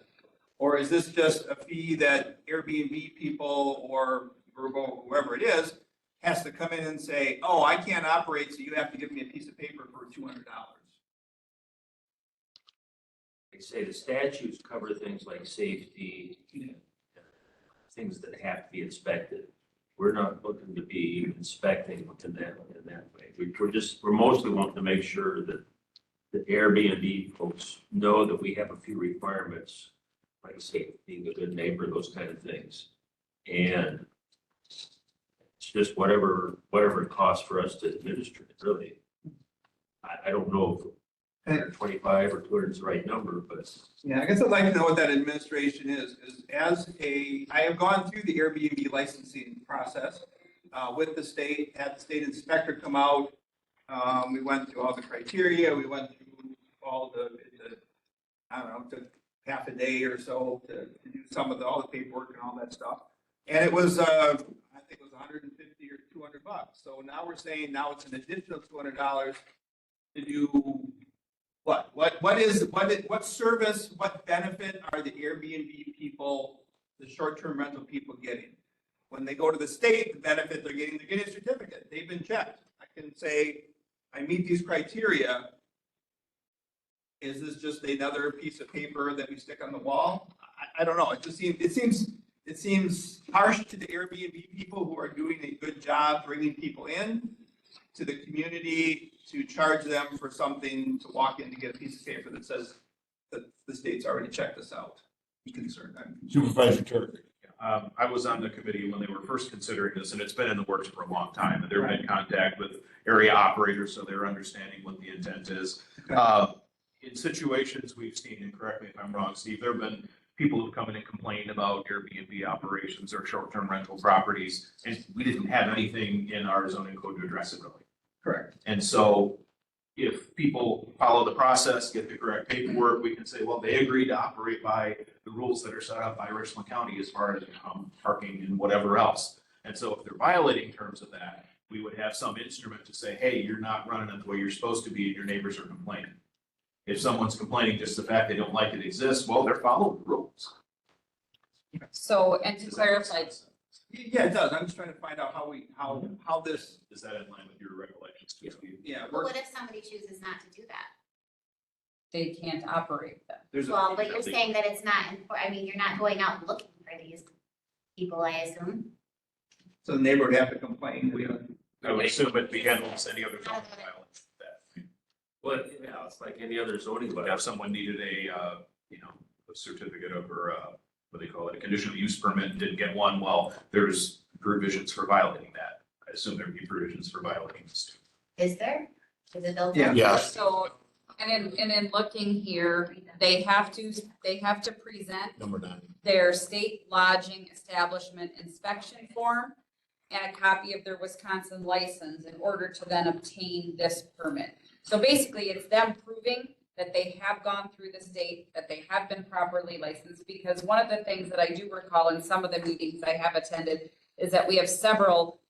Or is this just a fee that Airbnb people or Verbo, whoever it is, has to come in and say, oh, I can't operate, so you have to give me a piece of paper for $200? Like I say, the statutes cover things like safety, things that have to be inspected. We're not looking to be inspecting in that way. We're mostly wanting to make sure that the Airbnb folks know that we have a few requirements, like I say, being a good neighbor, those kind of things. And it's just whatever it costs for us to administer it, really. I don't know if 125 or 200 is the right number, but. Yeah, I guess I'd like to know what that administration is I have gone through the Airbnb licensing process with the state, had the state inspector come out. We went through all the criteria, we went through all I don't know, it took half a day or so to do all the paperwork and all that stuff. And it was, I think it was 150 or 200 bucks. So now we're saying now it's an additional $200 to do what service, what benefit are the Airbnb people, the short-term rental people getting? When they go to the state, the benefit they're getting a certificate. They've been checked. I can say, I meet these criteria. Is this just another piece of paper that we stick on the wall? I don't know. It seems harsh to the Airbnb people who are doing a good job bringing people in to the community to charge them for something to walk in to get a piece of paper that says that the state's already checked us out. I'm concerned. Supervisor Turk. I was on the committee when they were first considering this, and it's been in the works for a long time. And they're in contact with area operators, so they're understanding what the intent is. In situations we've seen, and correct me if I'm wrong, Steve, there have been people who've come in and complained about Airbnb operations or short-term rental properties, and we didn't have anything in our zoning code to address it really. Correct. And so if people follow the process, get the correct paperwork, we can say, well, they agreed to operate by the rules that are set up by Richland County as far as parking and whatever else. And so if they're violating terms of that, we would have some instrument to say, hey, you're not running it the way you're supposed to be and your neighbors are complaining. If someone's complaining just the fact they don't like it exists, well, they're following the rules. So, and to clarify, Yeah, it does. I'm just trying to find out how this, Is that in line with your recollections, Steve? yeah, But works. what if somebody chooses not to do that? they can't operate them. There's Well, but you're saying that it's not, you're not going out looking for these people, I assume. so the neighbor would have to complain. I would assume it'd be handled as any other zoning violence. That Well, yeah, it's like any other zoning if violation. someone needed a certificate of, or what they call it, a conditional use permit, and didn't get one, well, there's provisions for violating that. I assume there'd be provisions for violating this too. Is there? Is it built? Yeah. in? Yes. So, and in looking here, they have to present Number 9. their state lodging establishment inspection form and a copy of their Wisconsin license in order to then obtain this permit. So basically, it's them proving that they have gone through the state, that they have been properly licensed, because one of the things that I do recall in some of the meetings I have attended is that we have several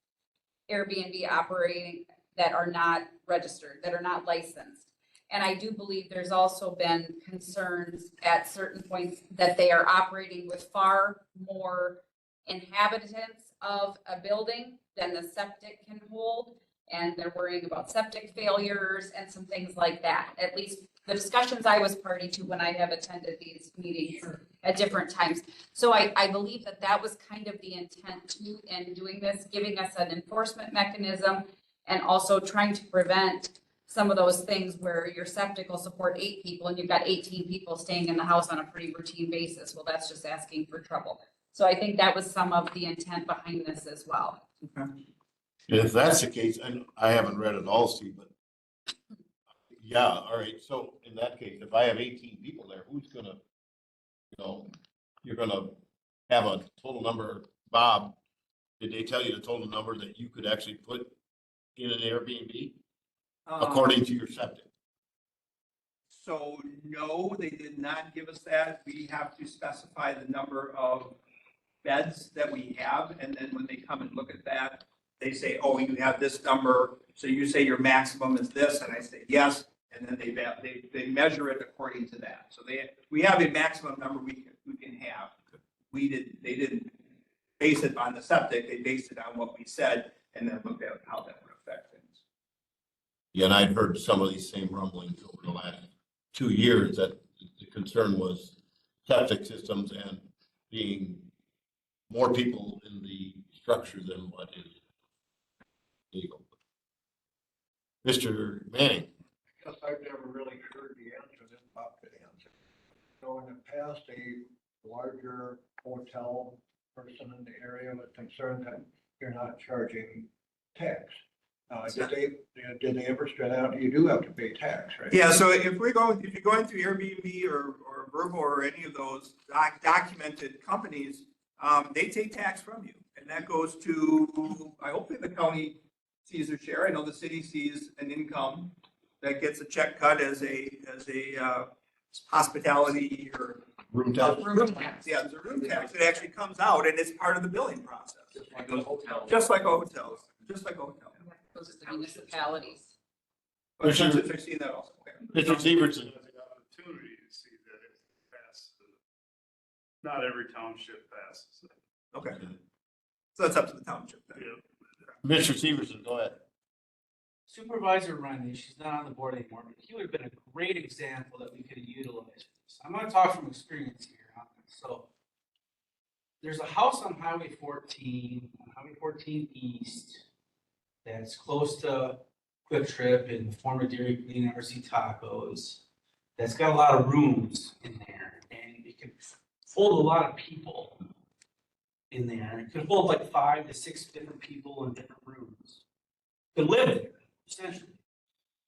Airbnb operating that are not registered, that are not licensed. And I do believe there's also been concerns at certain points that they are operating with far more inhabitants of a building than the septic can hold. And they're worrying about septic failures and some things like that. At least the discussions I was party to when I have attended these meetings at different times. So I believe that that was kind of the intent too in doing this, giving us an enforcement mechanism and also trying to prevent some of those things where your septic will support 8 people and you've got 18 people staying in the house on a pretty routine basis. Well, that's just asking for trouble. So I think that was some of the intent behind this as well. If that's the case, and I haven't read it all, Steve, but yeah, all right. So in that case, if I have 18 people there, who's gonna, you're gonna have a total number, Bob, did they tell you the total number that you could actually put in an Airbnb according to your septic? So no, they did not give us that. We have to specify the number of beds that we have, and then when they come and look at that, they say, oh, you have this number, so you say your maximum is this, and I say yes, and then they measure it according to that. So we have a maximum number we can have. They didn't base it on the septic, they based it on what we said, and then looked at how that would affect things. Yeah, and I'd heard some of these same rumblings over the last 2 years that the concern was septic systems and being more people in the structure than what is legal. Mr. Manning. Guess I've never really heard the answer, this Bob could answer. So in the past, a larger hotel person in the area was concerned that you're not charging tax. Did they ever straight out, you do have to pay tax, right? Yeah, so if you're going through Airbnb or Vrbo or any of those documented companies, they take tax from you. And that goes to, I hope the county sees their share. I know the city sees an income that gets a check cut as a hospitality or Room tax. room tax. Yeah, there's a room tax. It actually comes out and it's part of the billing process. Just like a hotel. Just like a hotel, just like a hotel. Goes to municipalities. But since I've seen that also. Mr. Severson. The opportunity to see that it passes. Not every township passes it. Okay. So that's up to the township then. Yeah. Mr. Severson, go ahead. Supervisor Runny, she's not on the board anymore, but he would have been a great example that we could have utilized. I'm gonna talk from experience here on this. So there's a house on Highway 14 East, that's close to Quick Trip and the former Dairy Queen and RC Tacos. That's got a lot of rooms in there, and it can hold a lot of people in there. It could hold like 5 to 6 different people in different rooms. Could live there, essentially.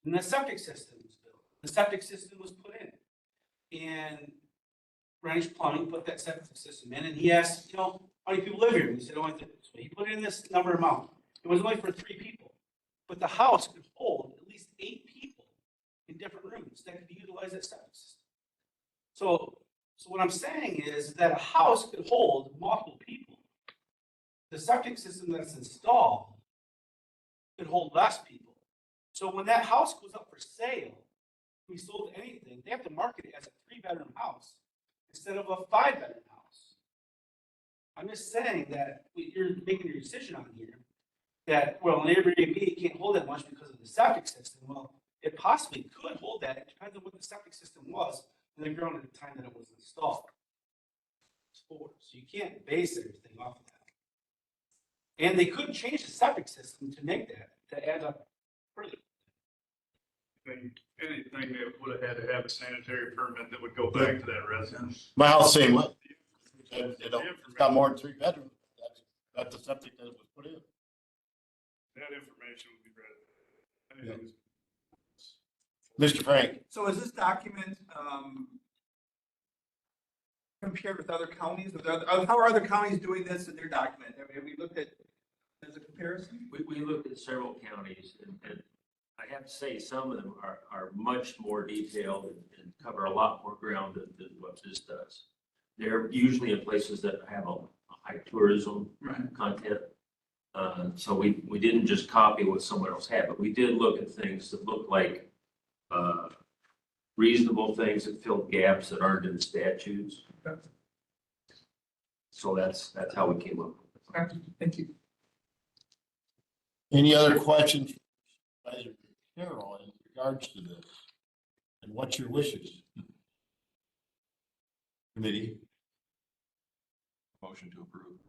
And the septic system was built. The septic system was put in. And Greenwich Plumbing put that septic system in, and he asked, how many people live here? And he said, only 3. So he put in this number amount. It was only for 3 people. But the house could hold at least 8 people in different rooms that could utilize that septic system. So what I'm saying is that a house could hold multiple people. The septic system that's installed could hold less people. So when that house goes up for sale, we sold anything, they have to market it as a 3-bedroom house instead of a 5-bedroom house. I'm just saying that you're making your decision on here that, well, an Airbnb can't hold that much because of the septic system. Well, it possibly could hold that. It depends on what the septic system was and the ground at the time that it was installed. So you can't base everything off of that. And they could change the septic system to make that, to add up further. Anything that would have had to have a sanitary permit that would go back to that residence. My house, same way. It's got more than 3 bedrooms. That's the septic that it was put in. That information would be read. Mr. Frank. So is this document compared with other counties? How are other counties doing this in their document? Have we looked at as a comparison? We looked at several counties and I have to say, some of them are much more detailed and cover a lot more ground than what this does. They're usually in places that have a high tourism content. So we didn't just copy what someone else had, but we did look at things that look like reasonable things that fill gaps that aren't in the statutes. So that's how we came up with it. Okay, thank you. Any other questions? Carol, in regards to this, and what's your wishes? Committee. Motion to approve.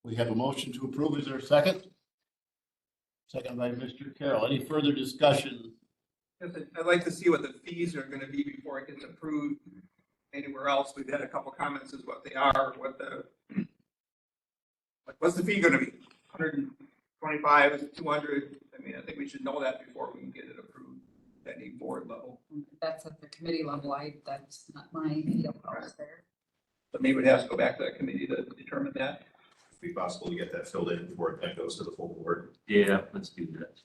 We have a motion to approve. Is there a second? Second by Mr. Carroll. Any further discussion? I'd like to see what the fees are gonna be before it gets approved anywhere else. We've had a couple comments as what they are, what's the fee gonna be? 125, 200? I mean, I think we should know that before we can get it approved at any board level. That's at the committee level. That's not my field house there. maybe it has to go back to that committee to determine that. Be possible to get that filled in before it then goes to the full board. Yeah, let's do that.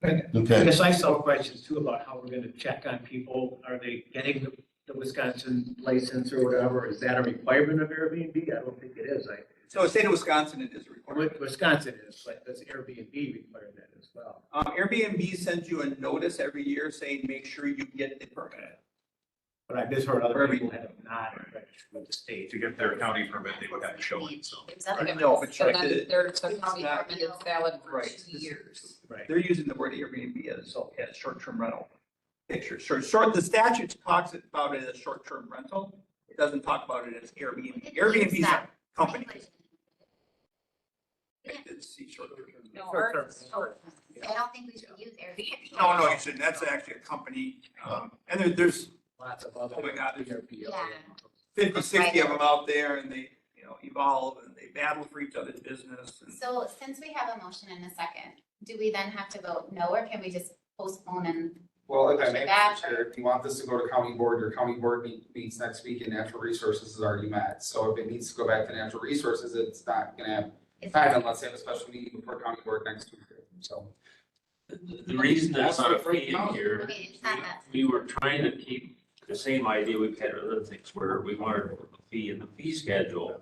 Okay. Because I saw questions too about how we're gonna check on people. Are they getting the Wisconsin license or whatever? Is that a requirement of Airbnb? I don't think it is. So state of Wisconsin, it is a requirement. Wisconsin is, but does Airbnb require that as well? Airbnb sends you a notice every year saying, make sure you get the permit. But I've just heard other Wherever people have not registered with the state. To get their county permit, they would have to show it, so. There's other No, ones. but So check then it. their, the county permit is valid for Right. 2 years. Right. They're using the word Airbnb as short-term rental pictures. The statute talks about it as short-term rental. It doesn't talk about it as Airbnb. Airbnb is a company. Yeah. It's short-term. No, Short ours is short. I don't think we should use Airbnb. No, you shouldn't. That's actually a company. And there's, Lots of other. oh my God, there's Airbnb. Yeah. 50, 60 of them out there and they, evolve and they battle for each other's business. And So since we have a motion in a second, do we then have to vote no, or can we just postpone and? Well, if I may, Back. Mr. Chair, if you want this to go to county board, your county board meets next week and natural resources is already met. So if it needs to go back to natural resources, it's not gonna have time unless they have a special meeting before county board next week. So. The reason there's not a fee in here, Okay, it's not that. we were trying to keep the same idea we've had with other things where we wanted a fee in the fee schedule.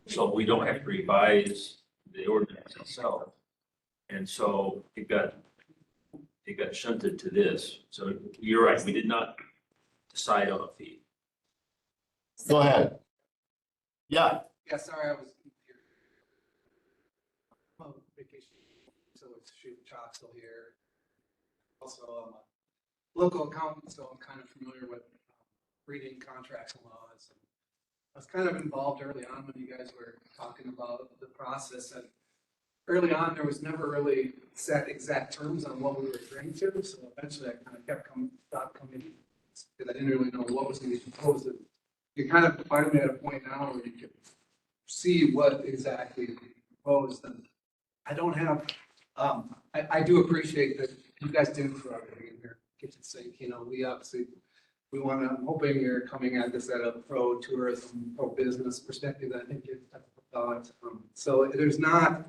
So we don't have to revise the ordinance itself. And so it got shunted to this. So you're right, we did not decide on a fee. Go ahead. Yeah, Yeah, sorry, I was here. I'm on vacation, so it's shoot chalk still here. Also, I'm a local accountant, so I'm kind of familiar with reading contracts and laws. And I was kind of involved early on when you guys were talking about the process, and early on, there was never really set exact terms on what we were agreeing to, so eventually I kind of stopped coming, because I didn't really know what was going to be proposed. And you're kind of finally at a point now where you can see what exactly is proposed, and I don't have, I do appreciate that you guys do for everything in here, kitchen sink, we obviously, I'm hoping you're coming at this at a pro tourism, pro business perspective. I think it's thought. So there's not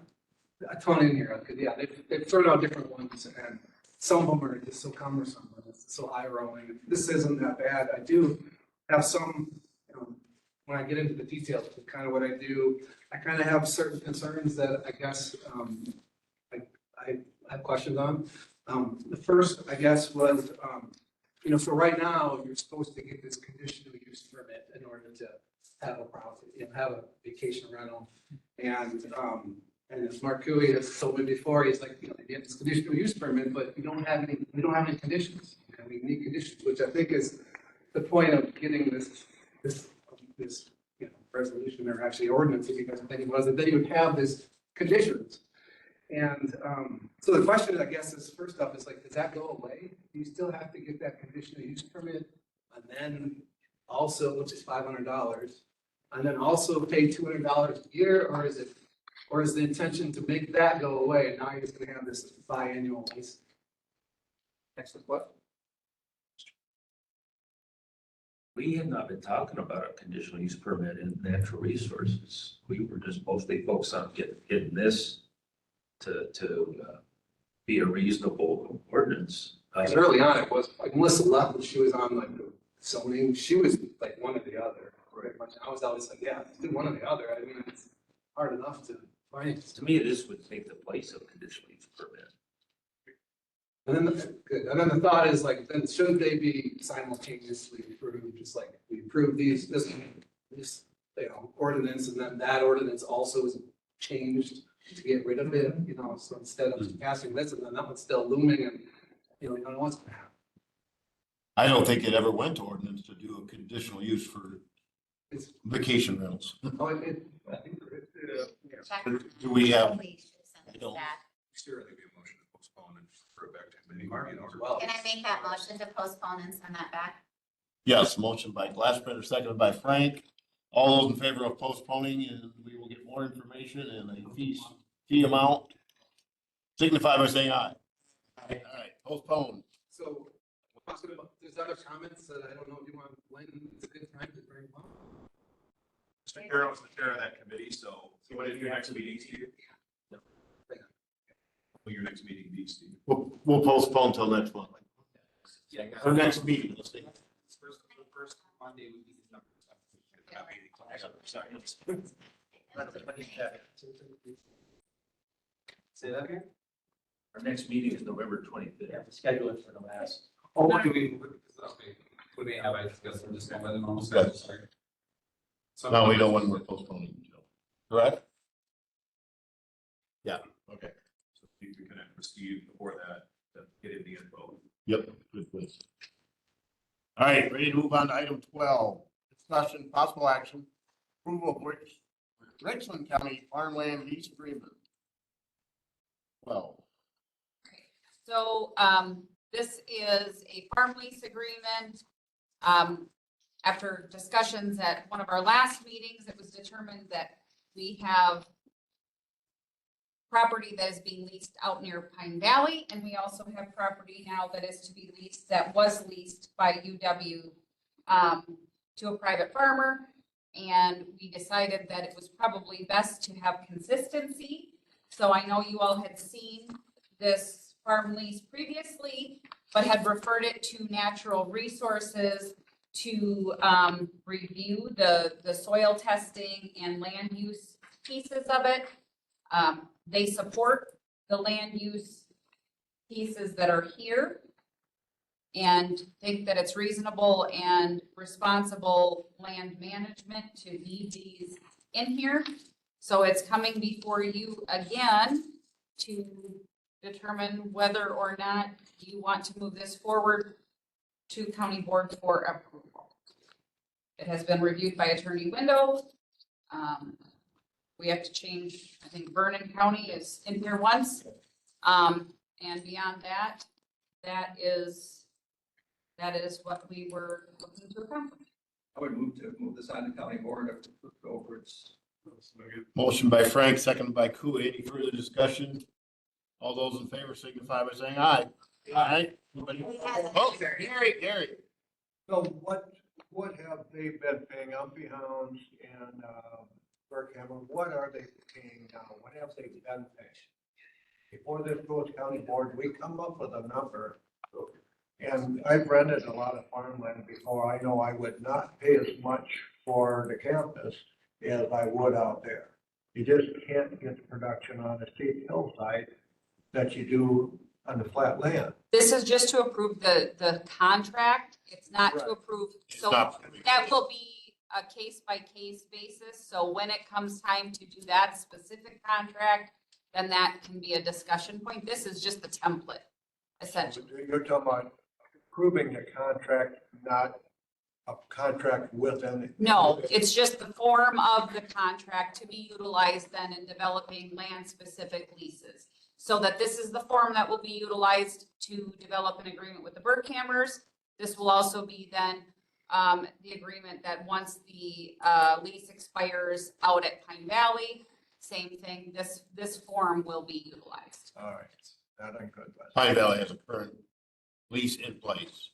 a ton in here. Yeah, they've thrown out different ones, and some of them are just so cumbersome, and it's so eye rolling. This isn't that bad. I do have some, when I get into the details of kind of what I do, I kind of have certain concerns that I guess I have questions on. The first, I guess, was, so right now, you're supposed to get this conditional use permit in order to have a property, have a vacation rental. And as Mark Cooey has told me before, he's like, you get this conditional use permit, but we don't have any conditions. And we need conditions, which I think is the point of getting this resolution or actually ordinance, if you guys think it was, that then you would have this conditions. And so the question, I guess, is first off, is like, does that go away? Do you still have to get that conditional use permit? And then also, which is $500, and then also pay $200 a year, or is the intention to make that go away, and now you're just gonna have this biannual license? Next, what? We have not been talking about a conditional use permit in natural resources. We were just mostly focused on getting this to be a reasonable ordinance. Because early on, it was, like Melissa left when she was on like the zoning, she was like one or the other. Pretty much. I was always like, yeah, do one or the other. I mean, it's hard enough to find. To me, this would take the place of conditional use permit. And then the thought is like, then shouldn't they be simultaneously approved, just like we approve this ordinance, and then that ordinance also is changed to get rid of it, so instead of passing this, and then that one's still looming, and, you don't know what's gonna happen. I don't think it ever went to ordinance to do a conditional use for It's, vacation rentals. oh, I think Check. Do we have, We should send I this don't- back. Certainly be a motion to postpone and refer it back to committee. well, Can I make that motion to postpone and send that back? yes, motion by Glassbender, seconded by Frank. All those in favor of postponing, and we will get more information and a fee amount, signify by saying aye. All right, postpone. so, there's other comments that I don't know if you want, when it's a good time to bring up. Mr. Carroll was the chair of that committee, so what is your next meeting, Steve? Will your next meeting be, Steve? We'll postpone till next month. Yeah. Our next meeting, let's see. First Monday would be December. Say that again? Our next meeting is November 25th. Yeah, schedule it for the last. Oh, what do we, okay, would they have, I discussed, I'm just going by the normal schedule, sorry. So No, we don't want to postpone it until, correct? Yeah, okay. So if we connect with Steve before that, to get in the info. Yep, good place. All right, ready to move on to item 12. Discussion, possible action, approval of Richland County farmland lease agreement. Well, So, this is a farm lease agreement. After discussions at one of our last meetings, it was determined that we have property that is being leased out near Pine Valley, and we also have property now that is to be leased, that was leased by UW to a private farmer. And we decided that it was probably best to have consistency. So I know you all had seen this farm lease previously, but had referred it to Natural Resources to review the soil testing and land use pieces of it. They support the land use pieces that are here and think that it's reasonable and responsible land management to leave these in here. So it's coming before you again to determine whether or not you want to move this forward to county board for approval. It has been reviewed by Attorney Window. We have to change, I think Vernon County is in here once. And beyond that, that is what we were looking to accomplish. I would move this on to county board if over its. motion by Frank, seconded by Koo. Any further discussion? All those in favor signify by saying aye. Aye. Anybody? Oh, Gary. So what have they been paying Umpy Hounds and, Burkhammer? What are they paying now? What have they been paying? Before this goes county board, we come up with a number. And I've rented a lot of farmland before. I know I would not pay as much for the campus as I would out there. You just can't get the production on the steep hillside that you do on the flat land. This is just to approve the contract. It's not to Right. approve, It's so not- that will be a case by case basis. So when it comes time to do that specific contract, then that can be a discussion point. This is just the template, essentially. You're talking about approving the contract, not a contract with any. No, it's just the form of the contract to be utilized then in developing land-specific leases. So that this is the form that will be utilized to develop an agreement with the Burkhammers. This will also be then the agreement that once the lease expires out at Pine Valley, same thing, this form will be utilized. All right, that I'm good with. Pine Valley has a current lease in place.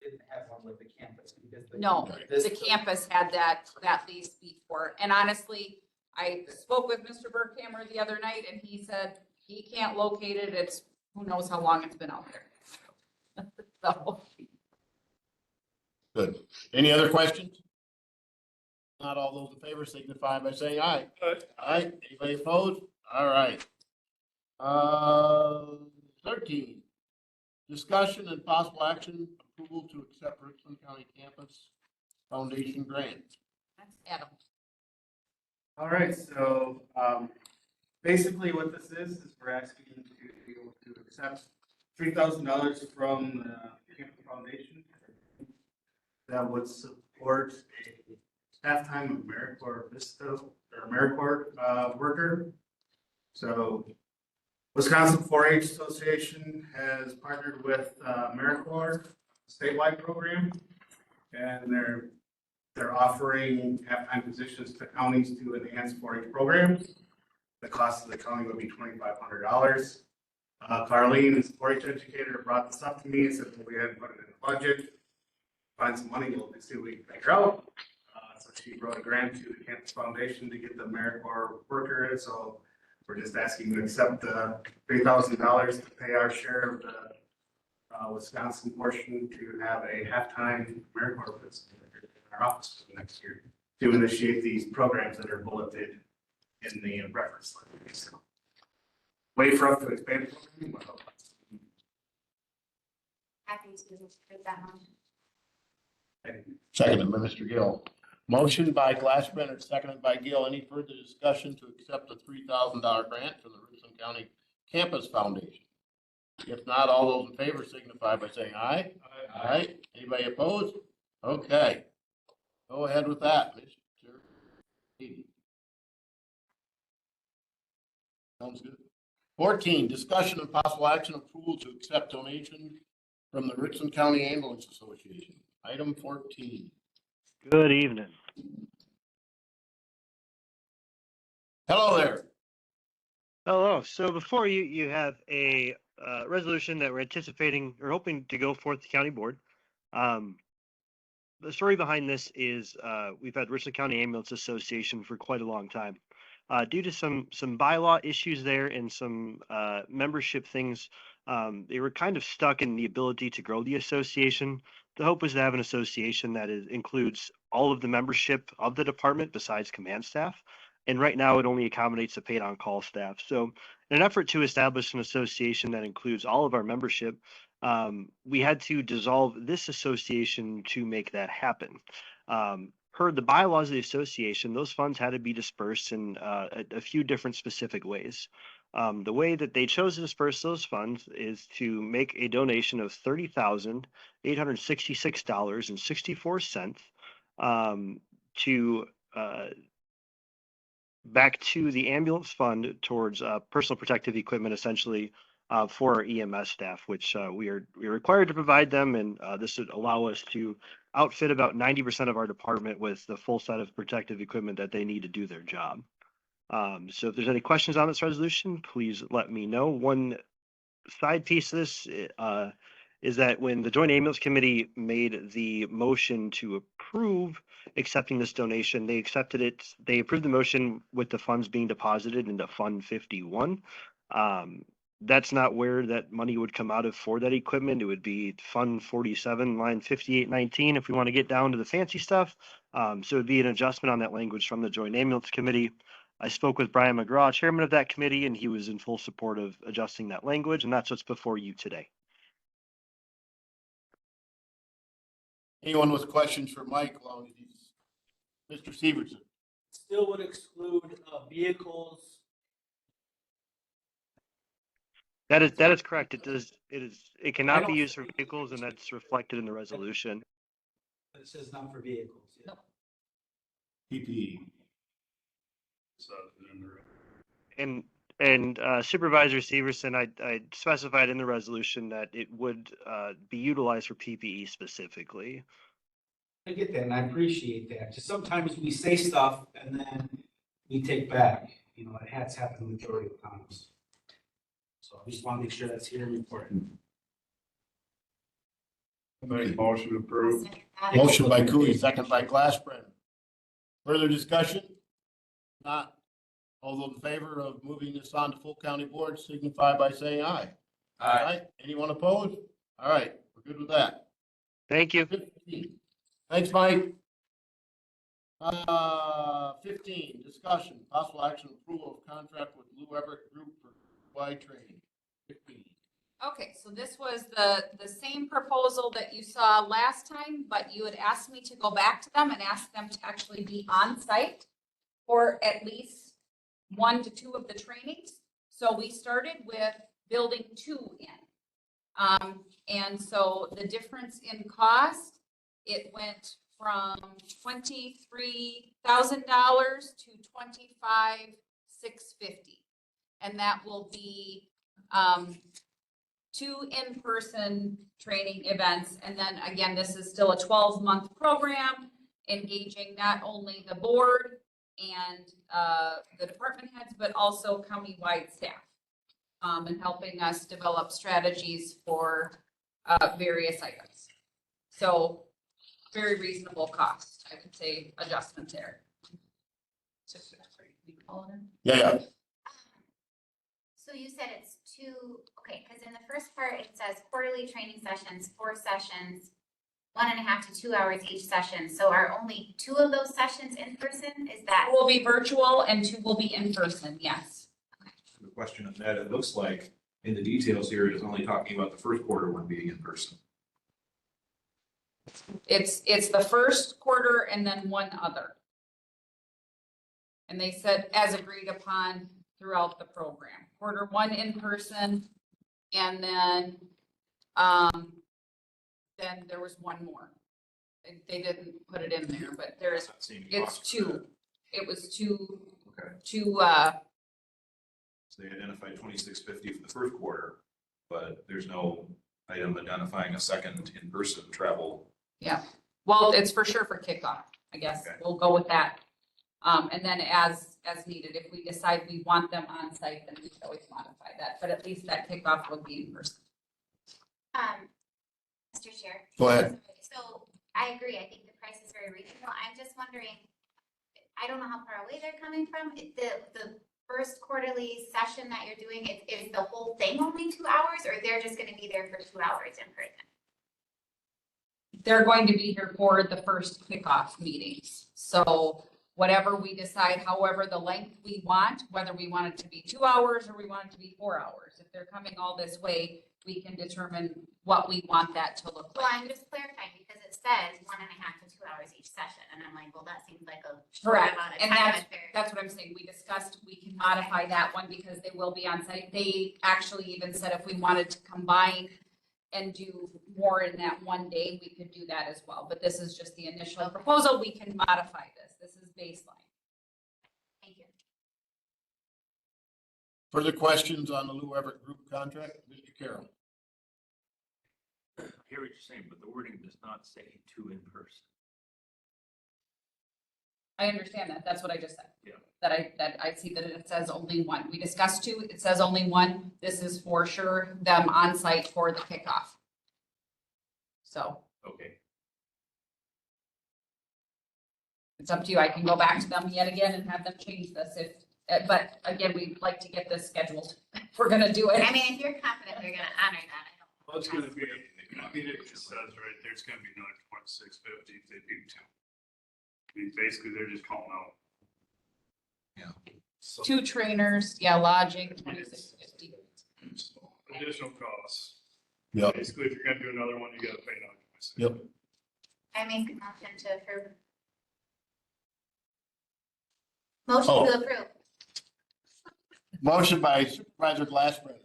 Didn't have one with the campus because. No, this- the campus had that lease before. And honestly, I spoke with Mr. Burkhammer the other night and he said he can't locate it. It's, who knows how long it's been out there. So, Good. Any other questions? Not all those in favor signify by saying aye. Aye. Anybody opposed? All right. 13, discussion and possible action, approval to accept Richland County Campus Foundation grant. that's Adam. All right, so, basically what this is we're asking to be able to accept $3,000 from the Campus Foundation that would support a half-time AmeriCorps Vista or AmeriCorps worker. So Wisconsin 4-H Association has partnered with AmeriCorps statewide program, and they're offering half-time positions to counties to enhance 4-H programs. The cost of the county would be $2,500. Carlene is a 4-H educator, brought this up to me and said, well, we had to put it in the budget, find some money, we'll see if we can figure out. So she wrote a grant to the Campus Foundation to get the AmeriCorps worker in, so we're just asking to accept the $3,000 to pay our share of the Wisconsin portion to have a halftime AmeriCorps visit in our office for the next year to initiate these programs that are bulleted in the reference list. So, way for us to expand. Happy to approve that motion. Seconded by Mr. Gill. Motion by Glassbrenner, seconded by Gill. Any further discussion to accept the $3,000 grant from the Richland County Campus Foundation? If not, all those in favor signify by saying aye. Aye. Anybody opposed? Okay. Go ahead with that, Mr. Beatty. Sounds good. 14, discussion and possible action approval to accept donation from the Richland County Ambulance Association. Item 14. Good evening. Hello there. Hello. So before you, you have a resolution that we're anticipating or hoping to go forth to county board. The story behind this is we've had Richland County Ambulance Association for quite a long time. Due to some bylaw issues there and some membership things, they were kind of stuck in the ability to grow the association. The hope was to have an association that includes all of the membership of the department besides command staff. And right now it only accommodates the paid on-call staff. So in an effort to establish an association that includes all of our membership, we had to dissolve this association to make that happen. Per the bylaws of the association, those funds had to be dispersed in a few different specific ways. The way that they chose to disperse those funds is to make a donation of $30,866.64 to back to the ambulance fund towards personal protective equipment, essentially for our EMS staff, which we're required to provide them, and this would allow us to outfit about 90% of our department with the full set of protective equipment that they need to do their job. So if there's any questions on this resolution, please let me know. One side piece of this is that when the Joint Ambulance Committee made the motion to approve accepting this donation, they accepted it. They approved the motion with the funds being deposited into Fund 51. That's not where that money would come out of for that equipment. It would be Fund 47, line 5819, if we want to get down to the fancy stuff. So it would be an adjustment on that language from the Joint Ambulance Committee. I spoke with Brian McGraw, chairman of that committee, and he was in full support of adjusting that language, and that's what's before you today. Anyone with questions for Mike along these? Mr. Severson. Still would exclude vehicles. That is correct. It cannot be used for vehicles, and that's reflected in the resolution. It says not for vehicles. Yeah. PPE. And Supervisor Severson, I specified in the resolution that it would be utilized for PPE specifically. I get that, and I appreciate that. Just sometimes we say stuff and then we take back. You know, it has happened the majority of times. So I just want to make sure that's here and important. Motion approved. Motion by Cooey, second by Glassbrenner. Further discussion? Not. All those in favor of moving this on to full county board signify by saying aye. Aye. Anyone opposed? All right, we're good with that. Thank you. 15. Thanks, Mike. 15, discussion, possible action approval of contract with Lou Everett Group for Y training. 15. Okay, so this was the same proposal that you saw last time, but you had asked me to go back to them and ask them to actually be on site for at least 1 to 2 of the trainings. So we started with building 2 in. And so the difference in cost, it went from $23,000 to $25,650. And that will be 2 in-person training events. And then again, this is still a 12-month program, engaging not only the board and the department heads, but also county-wide staff, and helping us develop strategies for various items. So very reasonable cost, I would say adjustment there. Yeah. So you said it's two, okay, because in the first part, it says quarterly training sessions, 4 sessions, 1.5 to 2 hours each session. So are only 2 of those sessions in person? Is that? Will be virtual and 2 will be in person, yes. The question on that, it looks like in the details here, it is only talking about the first quarter one being in person. It's the first quarter and then one other. And they said as agreed upon throughout the program. Quarter 1 in person, and then there was one more. They didn't put it in there, but there's, it's 2. It was 2, Okay. 2, So they identified 2650 for the first quarter, but there's no item identifying a second in-person travel. yeah. Well, it's for sure for kickoff, I guess. Okay. We'll go with that. And then as needed, if we decide we want them on site, then we can always modify that, but at least that kickoff will be in person. Mr. Chair. Go ahead. So I agree. I think the price is very reasonable. I'm just wondering, I don't know how far away they're coming from. The first quarterly session that you're doing, is the whole thing only 2 hours, or they're just gonna be there for 2 hours in person? They're going to be here for the first kickoff meetings. So whatever we decide, however the length we want, whether we want it to be 2 hours or we want it to be 4 hours. If they're coming all this way, we can determine what we want that to look Well, like. I'm just clarifying because it says 1.5 to 2 hours each session, and I'm like, well, that seems like a short Correct. amount of And time. that's what I'm saying. We discussed, we can modify that one because they will be on site. They actually even said if we wanted to combine and do more in that one day, we could do that as well. But this is just the initial proposal. We can modify this. This is baseline. Thank you. Further questions on the Lou Everett Group contract? Mr. Carroll? I hear what you're saying, but the wording does not say 2 in person. I understand that. That's what I just said. Yeah. That I see that it says only 1. We discussed 2, it says only 1. This is for sure them on site for the kickoff. So Okay. it's up to you. I can go back to them yet again and have them change this if, but again, we'd like to get this scheduled. If we're gonna do it. I mean, if you're confident they're gonna honor that, I don't. Well, it's gonna be, I mean, it just says right there, it's gonna be another 2650 if they do 2. I mean, basically, they're just calling out. Yeah. So 2 trainers, yeah, lodging, 2650. additional costs. Yep. Basically, if you're gonna do another one, you gotta pay another 26. Yep. I make a motion to approve. Motion to approve. Motion by Supervisor Glassman,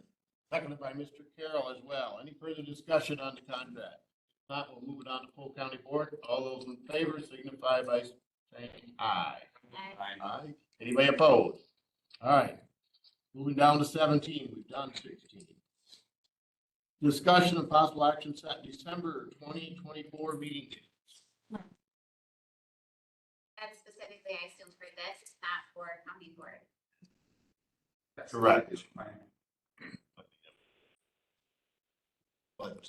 seconded by Mr. Carroll as well. Any further discussion on the contract? If not, we'll move it on to full county board. All those in favor signify by saying aye. Aye. Anybody opposed? All right. Moving down to 17, we've done 16. Discussion of possible action set December 2024 meeting dates. That's specifically, I assume, for this, not for county board. That's Correct. fine. But,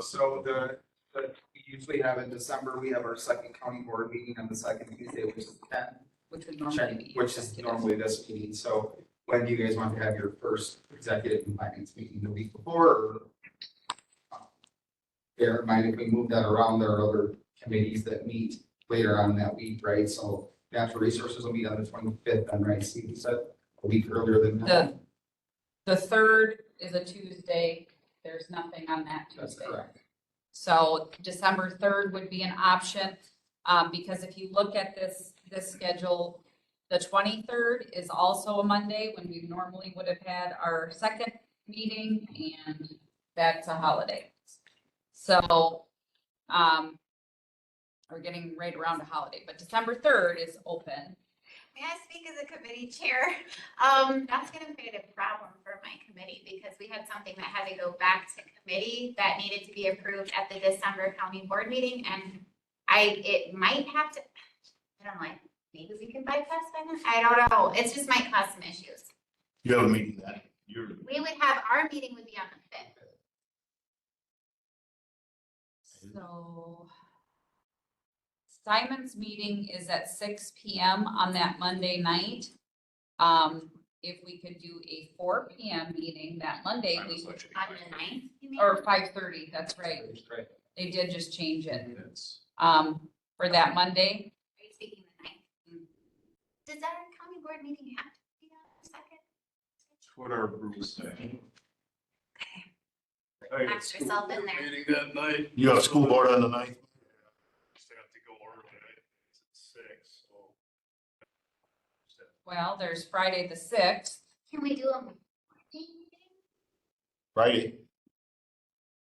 So we usually have in December, we have our second county board meeting on the second Tuesday, which is the 10th. Which would normally be. Which is normally this meeting, so when do you guys want to have your first executive and finance meeting, the week before, or? Bear in mind, if we move that around, there are other committees that meet later on that week, right? So natural resources will meet on the 25th, then, right, Steve, you said a week earlier than that? The 3rd is a Tuesday. There's nothing on that That's Tuesday. correct. So December 3rd would be an option, because if you look at this schedule, the 23rd is also a Monday when we normally would have had our second meeting, and that's a holiday. So, we're getting right around a holiday, but December 3rd is open. May I speak as a committee chair? That's gonna create a problem for my committee because we had something that had to go back to committee that needed to be approved at the December county board meeting, and it might have to, I don't know, like, maybe we can bypass by now? I don't know. It just might cause some issues. you have a meeting that. We would have, our meeting would be on the 5th. So Simon's meeting is at 6 PM on that Monday night. If we could do a 4 PM meeting that Monday, we could, On the ninth, you mean? or 5:30, that's right. They did just change it, It's for that Monday. Are you speaking the ninth? Does our county board meeting have to be on the second? what our rules say. Box yourself in there. Meeting that night. You got a school board on the ninth? Just have to go early, right? It's at 6, so. Well, there's Friday the 6th. Can we do a morning meeting? Friday.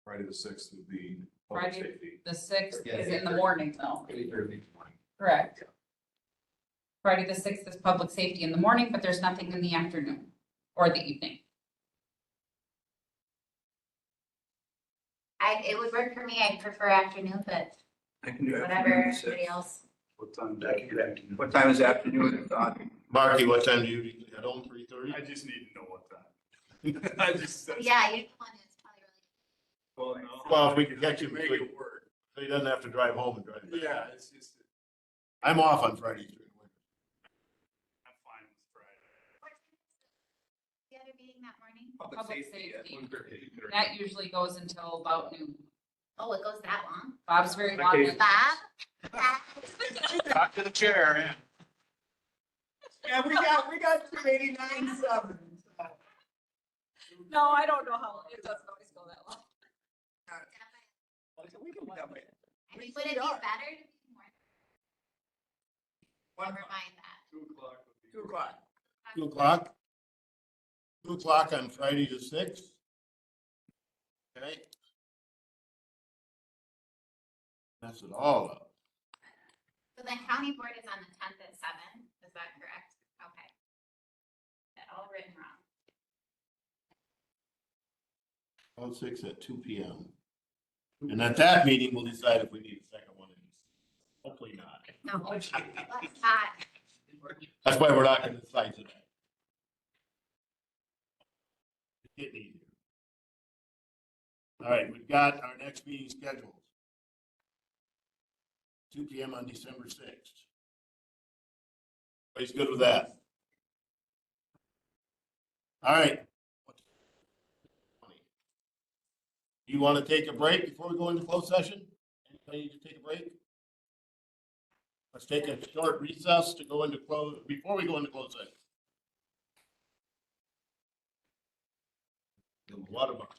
Friday the 6th would be public Friday. safety. The 6th Yeah, is in the morning though. 8:30. Correct. Friday the 6th is public safety in the morning, but there's nothing in the afternoon or the evening. It would work for me. I prefer afternoon, but I can do it. whatever, everybody else. What time do you get? What time is afternoon? Marky, what time do you usually head home? 3:30? I just need to know what time. I just. Yeah, you're the one who's probably really. Well, no. Well, if we could catch you Make between- it work. So he doesn't have to drive home and drive back. Yeah, it's just, I'm off on Fridays during the winter. I'm fine with Friday. What time is the other meeting that morning? Public safety. at 1:30. That usually goes until about noon. Oh, it goes that long? Bob's very long. Okay. Bob? Talk to the chair, yeah. Yeah, we got 289.7. No, I don't know how, it doesn't always go that long. We can do that way. I mean, would it be better to be more? Never mind that. 2 o'clock would be. 2 o'clock. 2 o'clock? 2 o'clock on Friday the 6th? Okay. That's it all up. So then county board is on the 10th at 7, is that correct? Okay. That all written wrong. On 6 at 2 PM. And at that meeting, we'll decide if we need a second one. Hopefully not. No, let's not. That's why we're not gonna decide today. It's getting easier. All right, we've got our next meeting scheduled. 2 PM on December 6th. Everybody's good with that? All right. You want to take a break before we go into closed session? Anybody need to take a break? Let's take a short recess to go into before we go into closed session. Water bottle.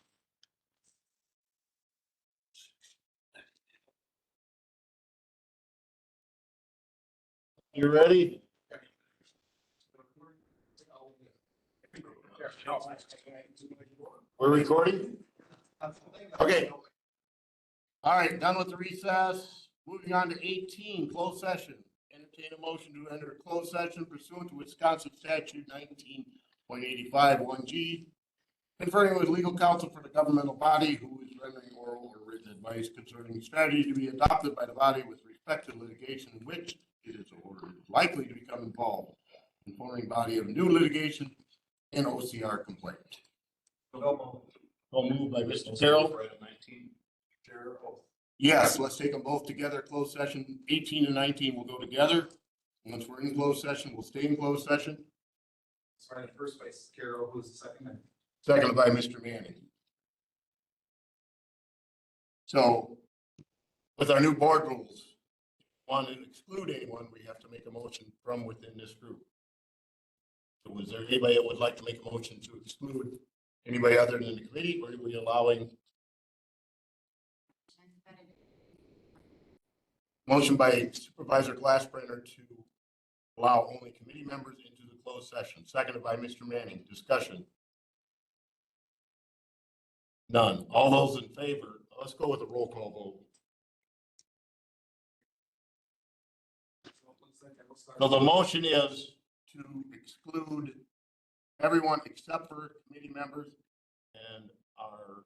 You ready? We're recording? Okay. All right, done with the recess. Moving on to 18, closed session. Entertain a motion to enter a closed session pursuant to Wisconsin statute 19.85 1G. Conferring with legal counsel for the governmental body who is rendering oral or written advice concerning strategy to be adopted by the body with respect to litigation in which it is or is likely to become involved. Informing body of new litigation and OCR complaint. So moved by Mr. Carroll. Yes, let's take them both together. Closed session 18 and 19 will go together. Once we're in closed session, we'll stay in closed session. Sorry, the first vice Carol, who's the second? Seconded by Mr. Manning. So with our new board rules, want to exclude anyone, we have to make a motion from within this group. So was there anybody that would like to make a motion to exclude anybody other than the committee, or are we allowing? Motion by Supervisor Glassbrenner to allow only committee members into the closed session, seconded by Mr. Manning. Discussion. None. All those in favor, let's go with a roll call vote. So the motion is to exclude everyone except for committee members and our,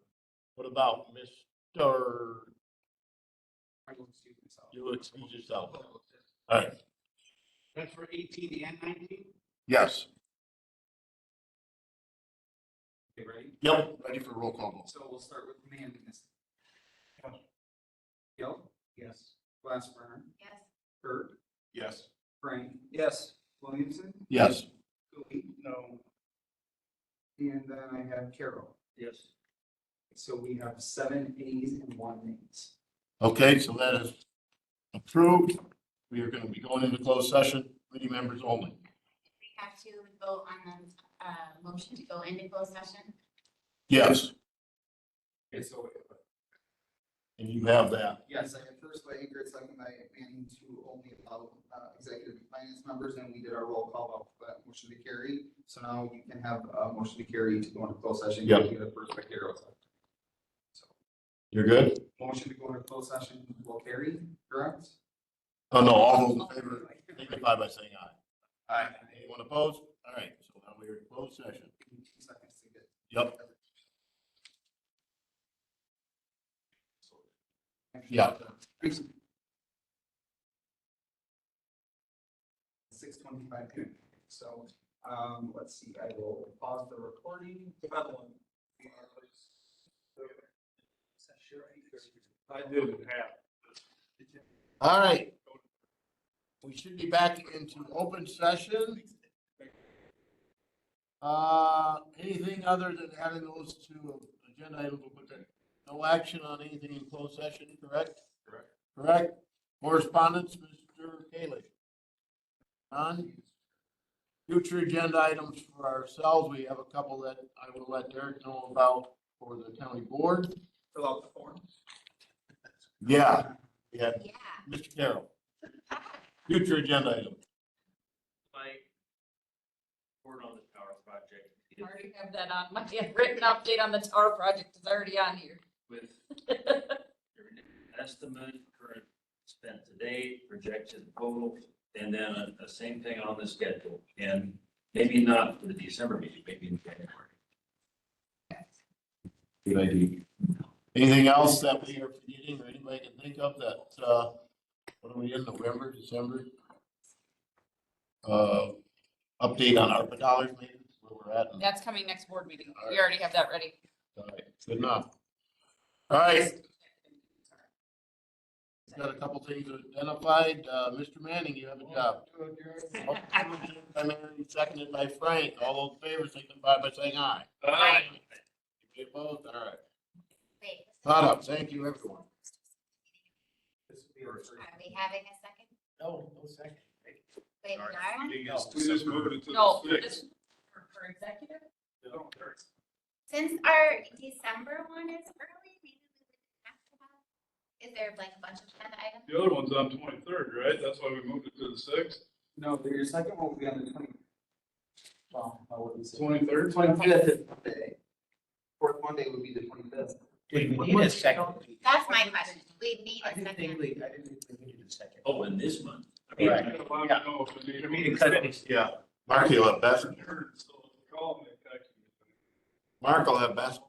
what about Mr. You excuse yourself. All right. That's for 18 and 19? Yes. Okay, ready? Yep. Ready for roll call vote. So we'll start with Manning. Gill? Yes. Glassburner? Yes. Kurt, Yes. Frank, Yes. Williamson, Yes. Cooey, No. and then I have Carol. Yes. So we have 7 ayes and 1 nays. Okay, so that is approved. We are gonna be going into closed session, committee members only. We have to vote on the, motion to go into closed session. Yes, Okay, so and you have that. yes, I had first by Ingrid, second by Manning to only allow executive finance members, and we did our roll call of that motion to carry. So now you can have a motion to carry to go into closed session. Yep. You get a first by Carol. So You're good? motion to go into closed session will carry, correct? Oh, no, all those in favor, signify by saying aye. Aye. Anyone opposed? All right, so now we're in closed session. 2 seconds to get. Yep. Yeah. 6:25 p.m. So, let's see, I will pause the recording. I didn't have. All right. We should be back into open session. Anything other than adding those two agenda items, we'll put there. No action on anything in closed session, correct? Correct. Correct. Correspondence, Mr. Kalish. None. Future agenda items for ourselves, we have a couple that I will let Derek know about for the county board. Fill out the form. Yeah, Yeah. Mr. Carroll. Future agenda items. My word on the tower project. I already have that on my written update on the tower project is already on here. With your estimate, current spent to date, projected total, and then the same thing on the schedule. And maybe not for the December meeting, maybe in January. Good idea. Anything else that we are forgetting or anybody can think of that, what are we in, November, December? Update on ARPA dollars maybe, where we're at. That's coming next board meeting. All We right. already have that ready. All right, good enough. All right. Got a couple things identified. Mr. Manning, you have a job. Motion by Manning, seconded by Frank. All those in favor, signify by saying aye. Aye. Any opposed? All right. Wait. Thought up. Thank you, everyone. This will be our first. Are we having a second? No second. Wait, we are? We just moved it to No, the this sixth. for executive? Since our December one is early, maybe we wouldn't have to have, is there like a bunch of agenda items? The other one's on 23rd, right? That's why we moved it to the sixth. No, your second one will be on the 20. Well, I wouldn't say. 23rd? 25th is Monday. Fourth Monday would be the 25th. Do we need a second? That's my question. We need a I didn't think second. we needed a second. Oh, in this month. Right. Let me know if we need For me to cut it. Yeah. Mark, you'll have best. Call me, text me. Mark will have best